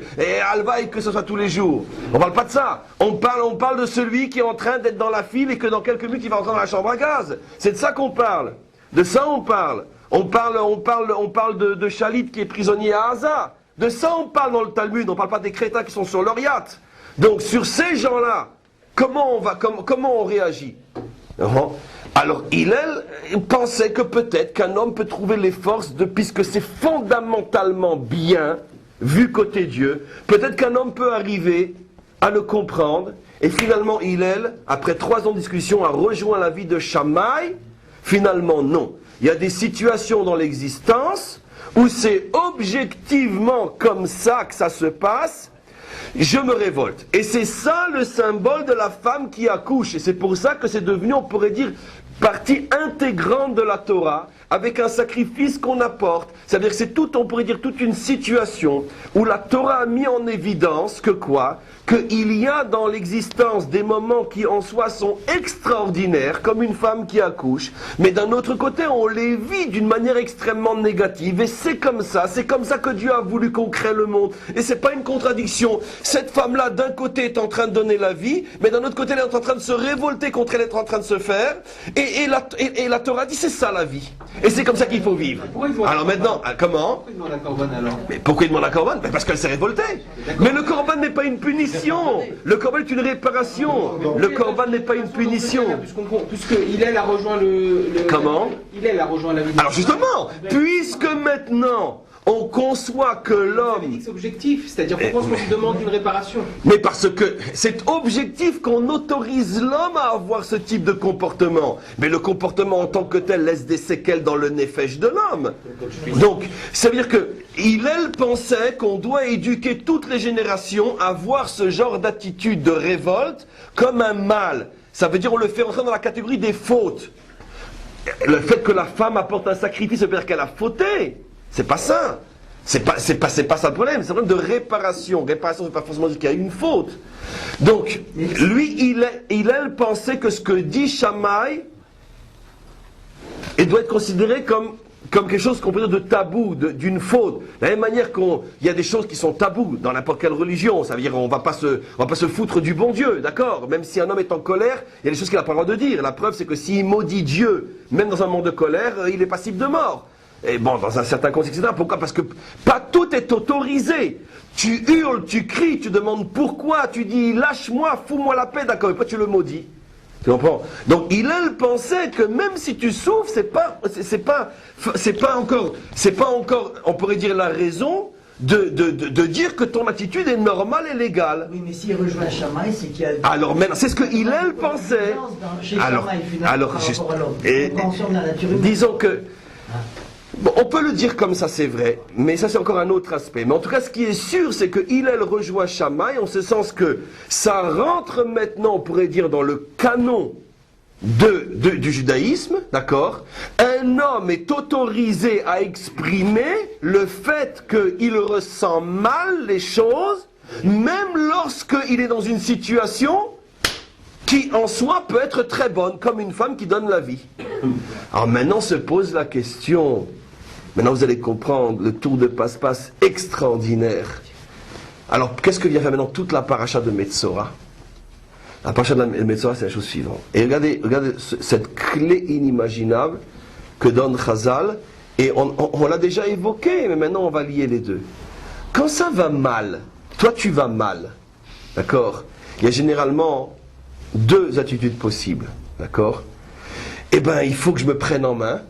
Alvaï que ce soit tous les jours. On parle pas de ça. On parle de celui qui est en train d'être dans la file et que dans quelques minutes il va rentrer dans la chambre à gaz. C'est de ça qu'on parle. De ça on parle. On parle de Shalit qui est prisonnier à Gaza. De ça on parle dans le Talmud. On parle pas des crétins qui sont sur leur yacht. Donc sur ces gens-là, comment on réagit? Alors Hillel pensait que peut-être qu'un homme peut trouver les forces puisque c'est fondamentalement bien vu côté Dieu, peut-être qu'un homme peut arriver à le comprendre, et finalement Hillel, après 3 ans de discussion, a rejoint l'avis de Shammai. Finalement non. Il y a des situations dans l'existence où c'est objectivement comme ça que ça se passe. Je me révolte. Et c'est ça le symbole de la femme qui accouche. Et c'est pour ça que c'est devenu, on pourrait dire, partie intégrante de la Torah, avec un sacrifice qu'on apporte. C'est-à-dire que c'est on pourrait dire, toute une situation où la Torah a mis en évidence que quoi? Qu'il y a dans l'existence des moments qui en soi sont extraordinaires, comme une femme qui accouche, mais d'un autre côté on les vit d'une manière extrêmement négative, et c'est comme ça que Dieu a voulu qu'on crée le monde, et c'est pas une contradiction. Cette femme-là d'un côté est en train de donner la vie, mais d'un autre côté elle est en train de se révolter contre elle est en train de se faire, et la Torah dit c'est ça la vie, et c'est comme ça qu'il faut vivre. Alors maintenant, comment? Pourquoi il demande la corban alors? Mais pourquoi il demande la corban? Parce qu'elle s'est révoltée. Mais le corban n'est pas une punition. Le corban est une réparation. Le corban n'est pas une punition. Puisque Hillel a rejoint Comment? Hillel a rejoint la vie. Alors justement, puisque maintenant on conçoit que l'homme... C'est objectif, c'est-à-dire pourquoi on lui demande une réparation? Mais parce que c'est objectif qu'on autorise l'homme à avoir ce type de comportement. Mais le comportement en tant que tel laisse des séquelles dans le nefesh de l'homme. Donc, ça veut dire que Hillel pensait qu'on doit éduquer toutes les générations à voir ce genre d'attitude de révolte comme un mal. Ça veut dire on le fait entrer dans la catégorie des fautes. Le fait que la femme apporte un sacrifice, ça veut dire qu'elle a fauté. C'est pas ça. C'est pas ça le problème, c'est un problème de réparation. Réparation, c'est pas forcément dire qu'il y a une faute. Donc, lui, il pensait que ce que dit Shammai, il doit être considéré comme quelque chose qu'on peut dire de tabou, d'une faute. De la même manière qu'il y a des choses qui sont tabous dans n'importe quelle religion. Ça veut dire on va pas se foutre du bon Dieu, d'accord? Même si un homme est en colère, il y a des choses qu'il n'a pas le droit de dire. La preuve, c'est que s'il maudit Dieu, même dans un moment de colère, il est passible de mort. Et bon, dans un certain contexte, etc. Pourquoi? Parce que pas tout est autorisé. Tu hurles, tu cries, tu demandes pourquoi, tu dis lâche-moi, fous-moi la paix, d'accord, et pas tu le maudis. Tu comprends? Donc Hillel pensait que même si tu souffres, c'est pas encore, on pourrait dire la raison de dire que ton attitude est normale et légale. Oui, mais s'il rejoint Shammai, c'est qu'il y a... Alors maintenant, c'est ce que Hillel pensait. Disons que... Bon, on peut le dire comme ça, c'est vrai, mais ça c'est encore un autre aspect. Mais en tout cas, ce qui est sûr, c'est que Hillel rejoint Shammai, en ce sens que ça rentre maintenant, on pourrait dire, dans le canon du judaïsme, d'accord? Un homme est autorisé à exprimer le fait qu'il ressent mal les choses, même lorsqu'il est dans une situation qui en soi peut être très bonne, comme une femme qui donne la vie. Alors maintenant se pose la question, maintenant vous allez comprendre le tour de passe-passe extraordinaire. Alors qu'est-ce que vient faire maintenant toute la paracha de Metzora? La paracha de Metzora, c'est la chose suivante. Et regardez cette clé inimaginable que donne Chazal, et on l'a déjà évoqué, mais maintenant on va lier les deux. Quand ça va mal, toi tu vas mal, d'accord? Il y a généralement deux attitudes possibles, d'accord? Eh bien, il faut que je me prenne en main,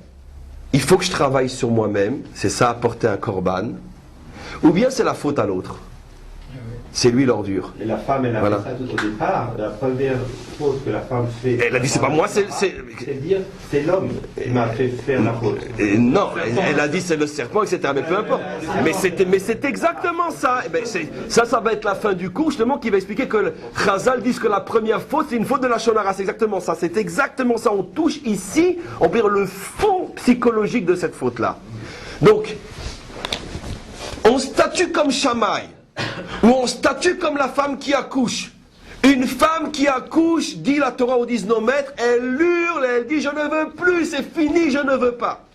il faut que je travaille sur moi-même, c'est ça, apporter un korban, ou bien c'est la faute à l'autre. C'est lui l'ordure. Et la femme, elle a fait ça tout au départ. La première faute que la femme fait... Elle a dit, c'est pas moi, c'est dire, c'est l'homme qui m'a fait faire la faute. Non, elle a dit, c'est le serpent, etc. Mais peu importe. Mais c'est exactement ça. Eh ben, ça va être la fin du cours, justement, qui va expliquer que Chazal dit que la première faute, c'est une faute de la Shonara. C'est exactement ça. C'est exactement ça. On touche ici, on peut dire, le fond psychologique de cette faute-là. Donc, on statue comme Shammai. Ou on statue comme la femme qui accouche. Une femme qui accouche, dit la Torah aux 19 maîtres, elle hurle, elle dit je ne veux plus, c'est fini, je ne veux pas.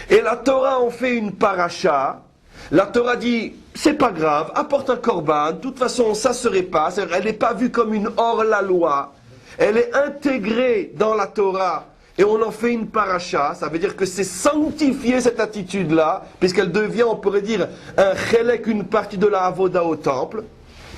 Et la Torah en fait une paracha. La Torah dit c'est pas grave, apporte un korban, de toute façon ça se repasse, elle n'est pas vue comme une hors-la-loi, elle est intégrée dans la Torah. Et on en fait une paracha, ça veut dire que c'est sanctifier cette attitude-là, puisqu'elle devient, on pourrait dire, un chelek, une partie de la avoda au temple,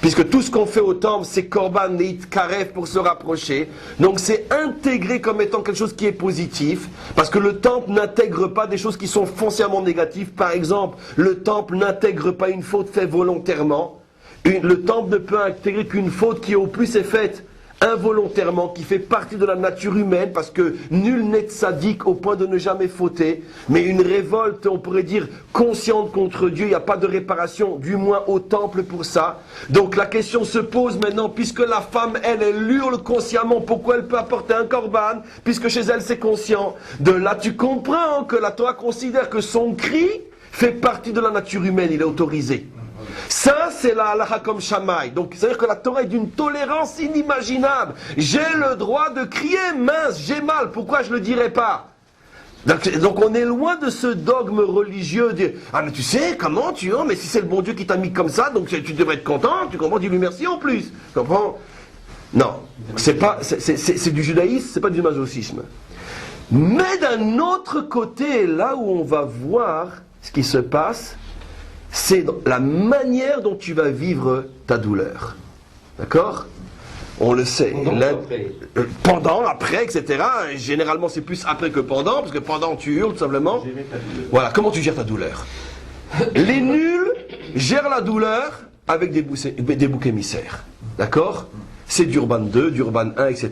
puisque tout ce qu'on fait au temple, c'est korban et karev pour se rapprocher. Donc c'est intégré comme étant quelque chose qui est positif, parce que le temple n'intègre pas des choses qui sont foncièrement négatives. Par exemple, le temple n'intègre pas une faute faite volontairement. Le temple ne peut intégrer qu'une faute qui au plus est faite involontairement, qui fait partie de la nature humaine, parce que nul n'est sadique au point de ne jamais fauter, mais une révolte, on pourrait dire, consciente contre Dieu, il n'y a pas de réparation, du moins au temple pour ça. Donc la question se pose maintenant, puisque la femme, elle hurle consciemment, pourquoi elle peut apporter un korban, puisque chez elle c'est conscient. De là tu comprends que la Torah considère que son cri fait partie de la nature humaine, il est autorisé. Ça, c'est la halacha comme Shammai. Donc, c'est-à-dire que la Torah est d'une tolérance inimaginable. J'ai le droit de crier, mince, j'ai mal, pourquoi je ne le dirais pas? Donc, on est loin de ce dogme religieux de « Ah, mais tu sais, comment tu... Oh, mais si c'est le bon Dieu qui t'a mis comme ça, donc tu devrais être content, tu comprends, dis-lui merci en plus. Tu comprends? Non, c'est du judaïsme, c'est pas du masochisme. Mais d'un autre côté, là où on va voir ce qui se passe, c'est la manière dont tu vas vivre ta douleur. D'accord? On le sait. Pendant, après, etc. Et généralement, c'est plus après que pendant, parce que pendant, tu hurles tout simplement. Voilà, comment tu gères ta douleur? Les nuls gèrent la douleur avec des boucs émissaires. D'accord? C'est d'Urban 2, d'Urban 1, etc.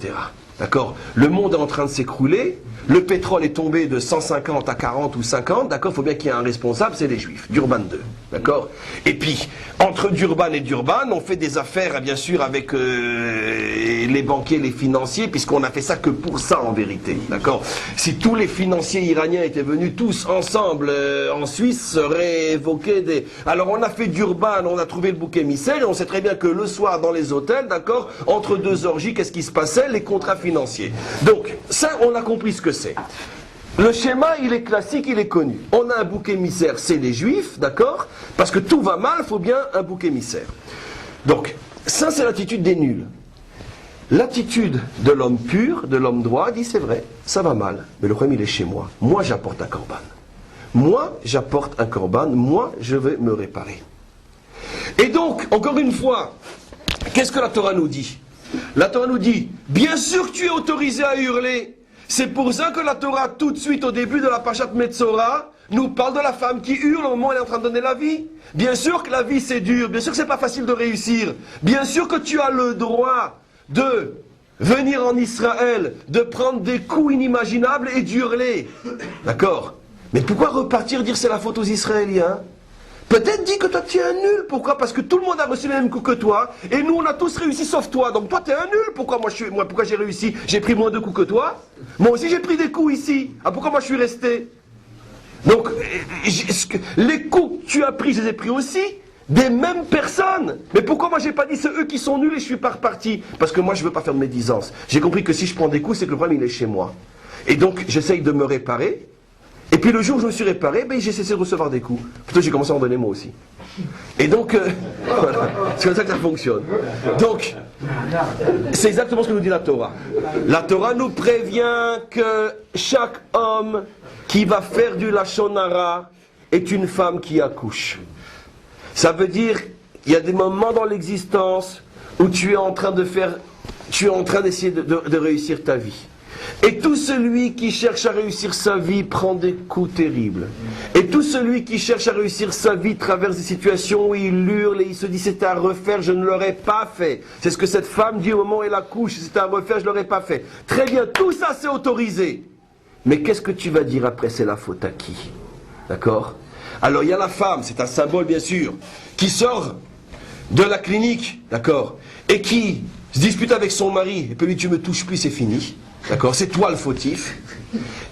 D'accord? Le monde est en train de s'écrouler, le pétrole est tombé de 150 à 40 ou 50, d'accord? Il faut bien qu'il y ait un responsable, c'est les Juifs, Durban 2, d'accord? Et puis, entre Durban et Durban, on fait des affaires, bien sûr, avec les banquiers, les financiers, puisqu'on a fait ça que pour ça, en vérité, d'accord? Si tous les financiers iraniens étaient venus tous ensemble en Suisse, seraient évoqués des... Alors, on a fait Durban, on a trouvé le bouc émissaire, et on sait très bien que le soir, dans les hôtels, d'accord, entre deux orgies, qu'est-ce qui se passait? Les contrats financiers. Donc, ça, on a compris ce que c'est. Le schéma, il est classique, il est connu. On a un bouc émissaire, c'est les Juifs, d'accord? Parce que tout va mal, il faut bien un bouc émissaire. Donc, ça, c'est l'attitude des nuls. L'attitude de l'homme pur, de l'homme droit, dit c'est vrai, ça va mal, mais le problème, il est chez moi. Moi, j'apporte un korban. Moi, j'apporte un korban, moi, je vais me réparer. Et donc, encore une fois, qu'est-ce que la Torah nous dit? La Torah nous dit, bien sûr que tu es autorisé à hurler. C'est pour ça que la Torah, tout de suite au début de la Parashat Metzora, nous parle de la femme qui hurle au moment où elle est en train de donner la vie. Bien sûr que la vie c'est dur, bien sûr que c'est pas facile de réussir. Bien sûr que tu as le droit de venir en Israël, de prendre des coups inimaginables et d'hurler. D'accord? Mais pourquoi repartir dire c'est la faute aux Israéliens? Peut-être dis que toi tu es un nul. Pourquoi? Parce que tout le monde a reçu les mêmes coups que toi. Et nous on a tous réussi sauf toi. Donc toi tu es un nul. Pourquoi pourquoi j'ai réussi? J'ai pris moins de coups que toi. Moi aussi j'ai pris des coups ici. Ah pourquoi moi je suis resté? Donc les coups que tu as pris, je les ai pris aussi. Des mêmes personnes. Mais pourquoi moi j'ai pas dit c'est eux qui sont nuls et je suis pas reparti? Parce que moi je veux pas faire de médisance. J'ai compris que si je prends des coups c'est que le problème il est chez moi. Et donc j'essaye de me réparer. Et puis le jour où je me suis réparé, ben, j'ai cessé de recevoir des coups. Plutôt j'ai commencé à en donner moi aussi. Et donc, voilà, c'est comme ça que ça fonctionne. Donc, c'est exactement ce que nous dit la Torah. La Torah nous prévient que chaque homme qui va faire du Lachon Hara est une femme qui accouche. Ça veut dire qu'il y a des moments dans l'existence où tu es en train d'essayer de réussir ta vie. Et tout celui qui cherche à réussir sa vie prend des coups terribles. Et tout celui qui cherche à réussir sa vie traverse des situations où il hurle et il se dit c'est à refaire, je ne l'aurais pas fait. C'est ce que cette femme dit au moment où elle accouche, c'est à refaire, je ne l'aurais pas fait. Très bien, tout ça c'est autorisé. Mais qu'est-ce que tu vas dire après? C'est la faute à qui? D'accord? Alors il y a la femme, c'est un symbole bien sûr, qui sort de la clinique, d'accord, et qui se dispute avec son mari, et puis lui tu me touches plus, c'est fini. D'accord, c'est toi le fautif.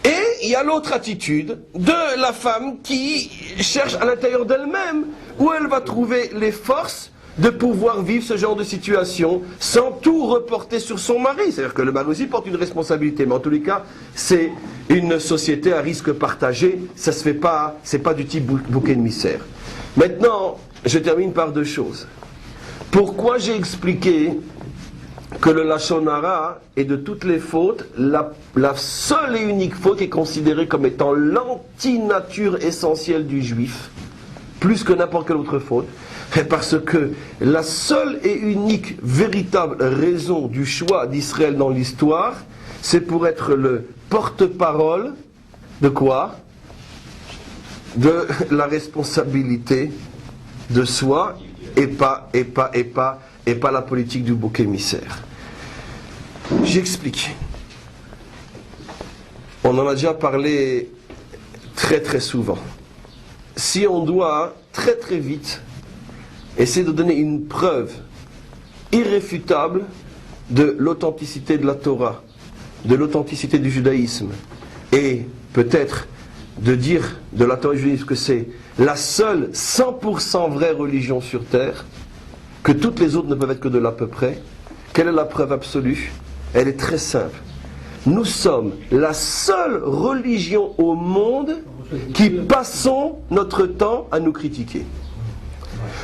Et il y a l'autre attitude de la femme qui cherche à l'intérieur d'elle-même où elle va trouver les forces de pouvoir vivre ce genre de situation sans tout reporter sur son mari. C'est-à-dire que le mari aussi porte une responsabilité. Mais en tous les cas, c'est une société à risque partagé. Ça se fait pas, c'est pas du type bouc émissaire. Maintenant, je termine par deux choses. Pourquoi j'ai expliqué que le Lachon Hara est de toutes les fautes, la seule et unique faute qui est considérée comme étant l'antinature essentielle du juif, plus que n'importe quelle autre faute, parce que la seule et unique véritable raison du choix d'Israël dans l'histoire, c'est pour être le porte-parole de quoi? De la responsabilité de soi et pas la politique du bouc émissaire. J'explique. On en a déjà parlé très très souvent. Si on doit très très vite essayer de donner une preuve irréfutable de l'authenticité de la Torah, de l'authenticité du judaïsme, et peut-être de dire de la Torah juive que c'est la seule 100% vraie religion sur terre, que toutes les autres ne peuvent être que de l'à peu près, quelle est la preuve absolue? Elle est très simple. Nous sommes la seule religion au monde qui passons notre temps à nous critiquer.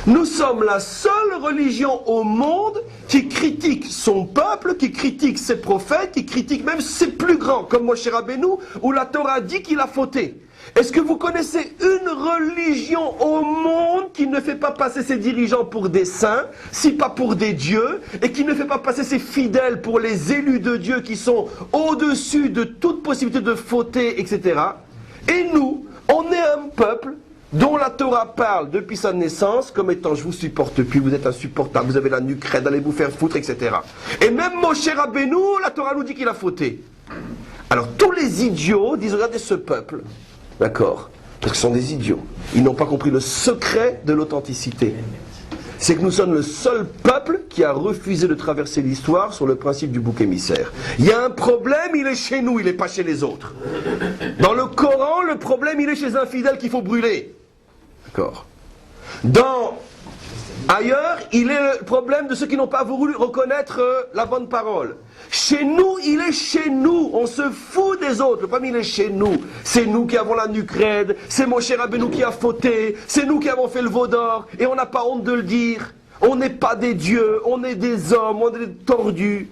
Nous sommes la seule religion au monde qui critique son peuple, qui critique ses prophètes, qui critique même ses plus grands, comme Moshe Rabbeinu, où la Torah dit qu'il a fauté. Est-ce que vous connaissez une religion au monde qui ne fait pas passer ses dirigeants pour des saints, si pas pour des dieux, et qui ne fait pas passer ses fidèles pour les élus de Dieu qui sont au-dessus de toute possibilité de fauter, etc. Et nous, on est un peuple dont la Torah parle depuis sa naissance comme étant je vous supporte plus, vous êtes insupportable, vous avez la nuque raide, allez vous faire foutre, etc. Et même Moshe Rabbeinu, la Torah nous dit qu'il a fauté. Alors tous les idiots disent regardez ce peuple, d'accord, parce que ce sont des idiots, ils n'ont pas compris le secret de l'authenticité. C'est que nous sommes le seul peuple qui a refusé de traverser l'histoire sur le principe du bouc émissaire. Il y a un problème, il est chez nous, il n'est pas chez les autres. Dans le Coran, le problème, il est chez un fidèle qu'il faut brûler. D'accord. Ailleurs, il est le problème de ceux qui n'ont pas voulu reconnaître la bonne parole. Chez nous, il est chez nous. On se fout des autres. Le problème, il est chez nous. C'est nous qui avons la nuque raide. C'est Moshe Rabbeinu qui a fauté. C'est nous qui avons fait le veau d'or. Et on n'a pas honte de le dire. On n'est pas des dieux. On est des hommes. On est des tordus.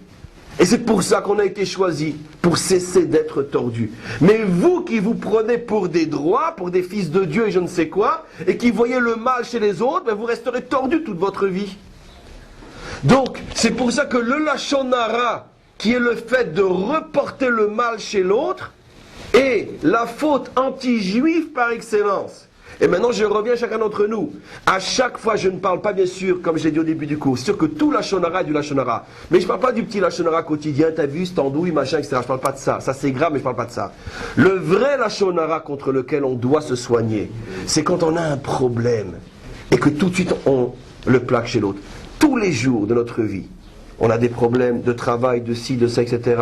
Et c'est pour ça qu'on a été choisis, pour cesser d'être tordus. Mais vous qui vous prenez pour des droits, pour des fils de Dieu et je ne sais quoi, et qui voyez le mal chez les autres, ben vous resterez tordus toute votre vie. Donc, c'est pour ça que le Lachon Hara, qui est le fait de reporter le mal chez l'autre, est la faute anti-juive par excellence. Et maintenant, je reviens à chacun d'entre nous. À chaque fois, je ne parle pas, bien sûr, comme je l'ai dit au début du cours, c'est sûr que tout Lachon Hara est du Lachon Hara. Mais je ne parle pas du petit Lachon Hara quotidien, t'as vu, standouille, machin, etc. Je ne parle pas de ça. Ça, c'est grave, mais je ne parle pas de ça. Le vrai Lachon Hara contre lequel on doit se soigner, c'est quand on a un problème et que tout de suite, on le plaque chez l'autre. Tous les jours de notre vie, on a des problèmes de travail, de ci, de ça, etc.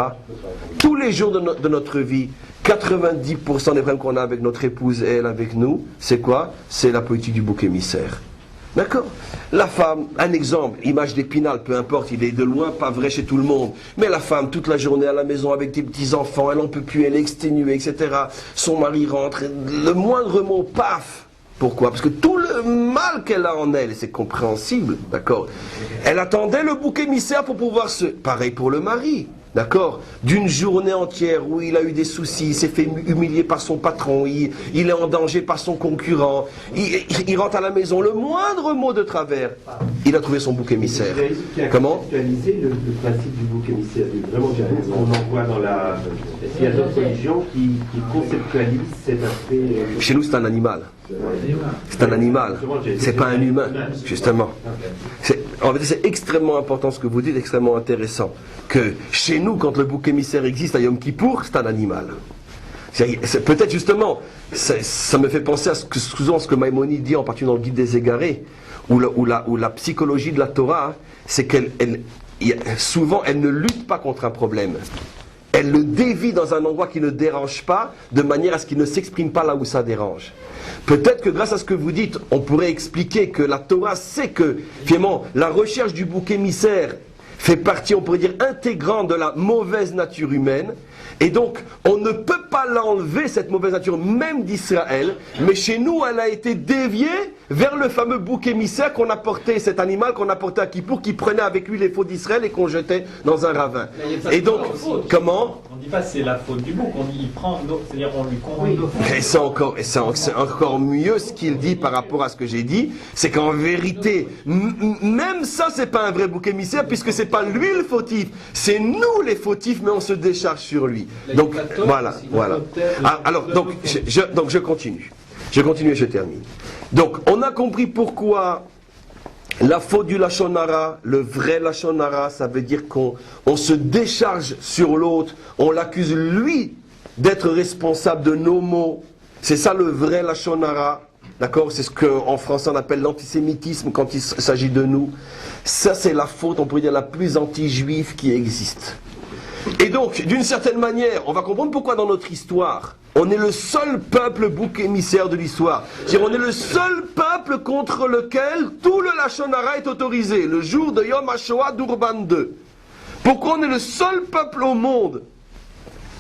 Tous les jours de notre vie, 90% des problèmes qu'on a avec notre épouse et elle avec nous, c'est quoi? C'est la politique du bouc émissaire. D'accord? La femme, un exemple, image d'Épinal, peu importe, il est de loin pas vrai chez tout le monde. Mais la femme, toute la journée à la maison avec des petits-enfants, elle n'en peut plus, elle est exténuée, etc. Son mari rentre, le moindre mot, paf! Pourquoi? Parce que tout le mal qu'elle a en elle, et c'est compréhensible, d'accord? Elle attendait le bouc émissaire pour pouvoir se... Pareil pour le mari, d'accord? D'une journée entière où il a eu des soucis, il s'est fait humilier par son patron, il est en danger par son concurrent, il rentre à la maison, le moindre mot de travers, il a trouvé son bouc émissaire. Comment? Actualiser le principe du bouc émissaire. Vraiment, on en voit dans la... Il y a d'autres religions qui conceptualisent cet aspect... Chez nous, c'est un animal. C'est un animal, c'est pas un humain, justement. En fait, c'est extrêmement important ce que vous dites, extrêmement intéressant. Que chez nous, quand le bouc émissaire existe à Yom Kippour, c'est un animal. C'est peut-être justement, ça me fait penser à souvent ce que Maïmonide dit, en particulier dans le Guide des Égarés, où la psychologie de la Torah, c'est souvent, elle ne lutte pas contre un problème. Elle le dévie dans un endroit qui ne dérange pas, de manière à ce qu'il ne s'exprime pas là où ça dérange. Peut-être que grâce à ce que vous dites, on pourrait expliquer que la Torah sait que, finalement, la recherche du bouc émissaire fait partie, on pourrait dire, intégrante de la mauvaise nature humaine. Et donc, on ne peut pas l'enlever, cette mauvaise nature, même d'Israël, mais chez nous, elle a été déviée vers le fameux bouc émissaire qu'on a porté, cet animal qu'on a porté à Kippour, qui prenait avec lui les faux d'Israël et qu'on jetait dans un ravin. Et donc, comment? On ne dit pas c'est la faute du bouc, on dit il prend, c'est-à-dire on lui conduit. Et c'est encore mieux ce qu'il dit par rapport à ce que j'ai dit, c'est qu'en vérité, même ça, c'est pas un vrai bouc émissaire, puisque c'est pas lui le fautif, c'est nous les fautifs, mais on se décharge sur lui. Donc voilà. Alors donc je continue. Je continue et je termine. Donc on a compris pourquoi la faute du Lachon Hara, le vrai Lachon Hara, ça veut dire qu'on se décharge sur l'autre, on l'accuse lui d'être responsable de nos maux. C'est ça le vrai Lachon Hara. D'accord? C'est ce qu'en français on appelle l'antisémitisme quand il s'agit de nous. Ça c'est la faute, on pourrait dire, la plus anti-juive qui existe. Et donc, d'une certaine manière, on va comprendre pourquoi dans notre histoire, on est le seul peuple bouc émissaire de l'histoire. C'est-à-dire, on est le seul peuple contre lequel tout le Lachon Hara est autorisé, le jour de Yom HaShoah d'Urban II. Pourquoi on est le seul peuple au monde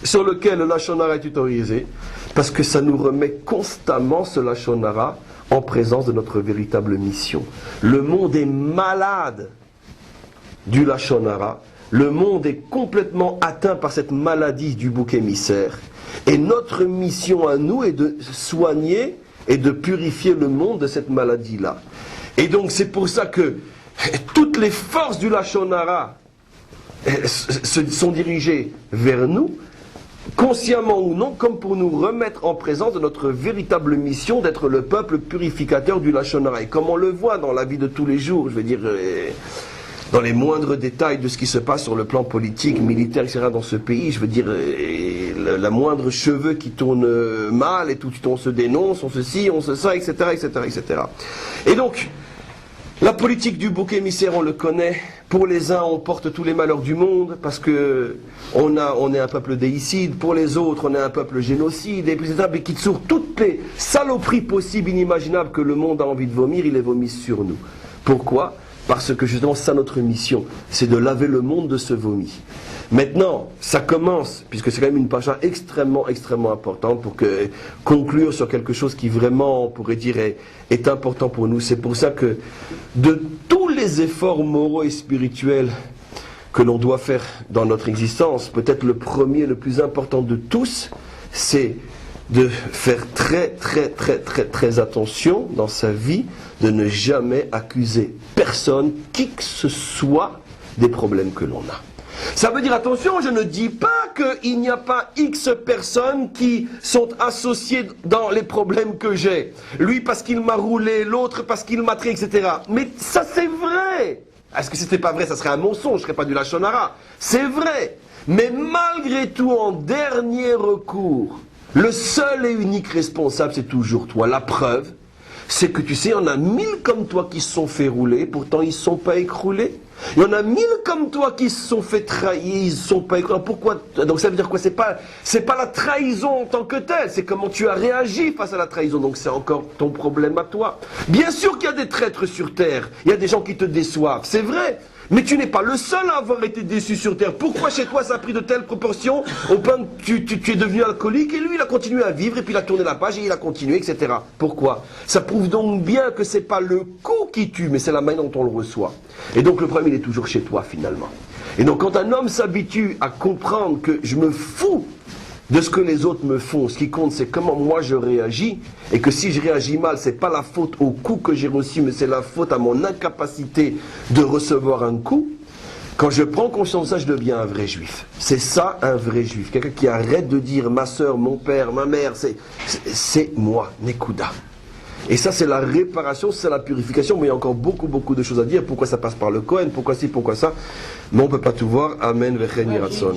sur lequel le Lachon Hara est autorisé? Parce que ça nous remet constamment ce Lachon Hara en présence de notre véritable mission. Le monde est malade du Lachon Hara. Le monde est complètement atteint par cette maladie du bouc émissaire. Et notre mission à nous est de soigner et de purifier le monde de cette maladie-là. Et donc c'est pour ça que toutes les forces du Lachon Hara sont dirigées vers nous, consciemment ou non, comme pour nous remettre en présence de notre véritable mission d'être le peuple purificateur du Lachon Hara. Et comme on le voit dans la vie de tous les jours, je veux dire, dans les moindres détails de ce qui se passe sur le plan politique, militaire, etc. dans ce pays, je veux dire, la moindre cheveu qui tourne mal, et tout de suite on se dénonce, on se ci, on se ça, etc., etc., etc. Et donc, la politique du bouc émissaire, on le connaît. Pour les uns, on porte tous les malheurs du monde parce que on est un peuple déicide. Pour les autres, on est un peuple génocide. Et puis, et qui sur toutes les saloperies possibles, inimaginables que le monde a envie de vomir, il les vomit sur nous. Pourquoi ? Parce que justement, c'est ça notre mission. C'est de laver le monde de ce vomi. Maintenant, ça commence, puisque c'est quand même une pacha extrêmement, extrêmement importante pour conclure sur quelque chose qui vraiment, on pourrait dire, est important pour nous. C'est pour ça que de tous les efforts moraux et spirituels que l'on doit faire dans notre existence, peut-être le premier, le plus important de tous, c'est de faire très, très, très, très, très attention dans sa vie, de ne jamais accuser personne, qui que ce soit, des problèmes que l'on a. Ça veut dire, attention, je ne dis pas qu'il n'y a pas X personnes qui sont associées dans les problèmes que j'ai. Lui parce qu'il m'a roulé, l'autre parce qu'il m'a traité, etc. Mais ça c'est vrai. Est-ce que c'était pas vrai, ça serait un mensonge, je serais pas du Lachon Hara. C'est vrai. Mais malgré tout, en dernier recours, le seul et unique responsable, c'est toujours toi. La preuve, c'est que tu sais, il y en a 1000 comme toi qui se sont fait rouler, pourtant ils ne se sont pas écroulés. Il y en a 1000 comme toi qui se sont fait trahir, ils ne se sont pas écroulés. Pourquoi ? Donc ça veut dire quoi ? C'est pas la trahison en tant que telle, c'est comment tu as réagi face à la trahison. Donc c'est encore ton problème à toi. Bien sûr qu'il y a des traîtres sur terre, il y a des gens qui te déçoivent, c'est vrai. Mais tu n'es pas le seul à avoir été déçu sur terre. Pourquoi chez toi ça a pris de telles proportions au point que tu es devenu alcoolique et lui il a continué à vivre et puis il a tourné la page et il a continué, etc. Pourquoi ? Ça prouve donc bien que c'est pas le coup qui tue, mais c'est la manière dont on le reçoit. Et donc le problème il est toujours chez toi finalement. Et donc quand un homme s'habitue à comprendre que je me fous de ce que les autres me font, ce qui compte c'est comment moi je réagis, et que si je réagis mal, c'est pas la faute au coup que j'ai reçu, mais c'est la faute à mon incapacité de recevoir un coup. Quand je prends conscience de ça, je deviens un vrai juif. C'est ça un vrai juif. Quelqu'un qui arrête de dire ma soeur, mon père, ma mère, c'est moi, Nekuda. Et ça c'est la réparation, c'est la purification, mais il y a encore beaucoup, beaucoup de choses à dire. Pourquoi ça passe par le Kohen, pourquoi ci, pourquoi ça. Mais on ne peut pas tout voir. Amen, Vechen Yiratzon.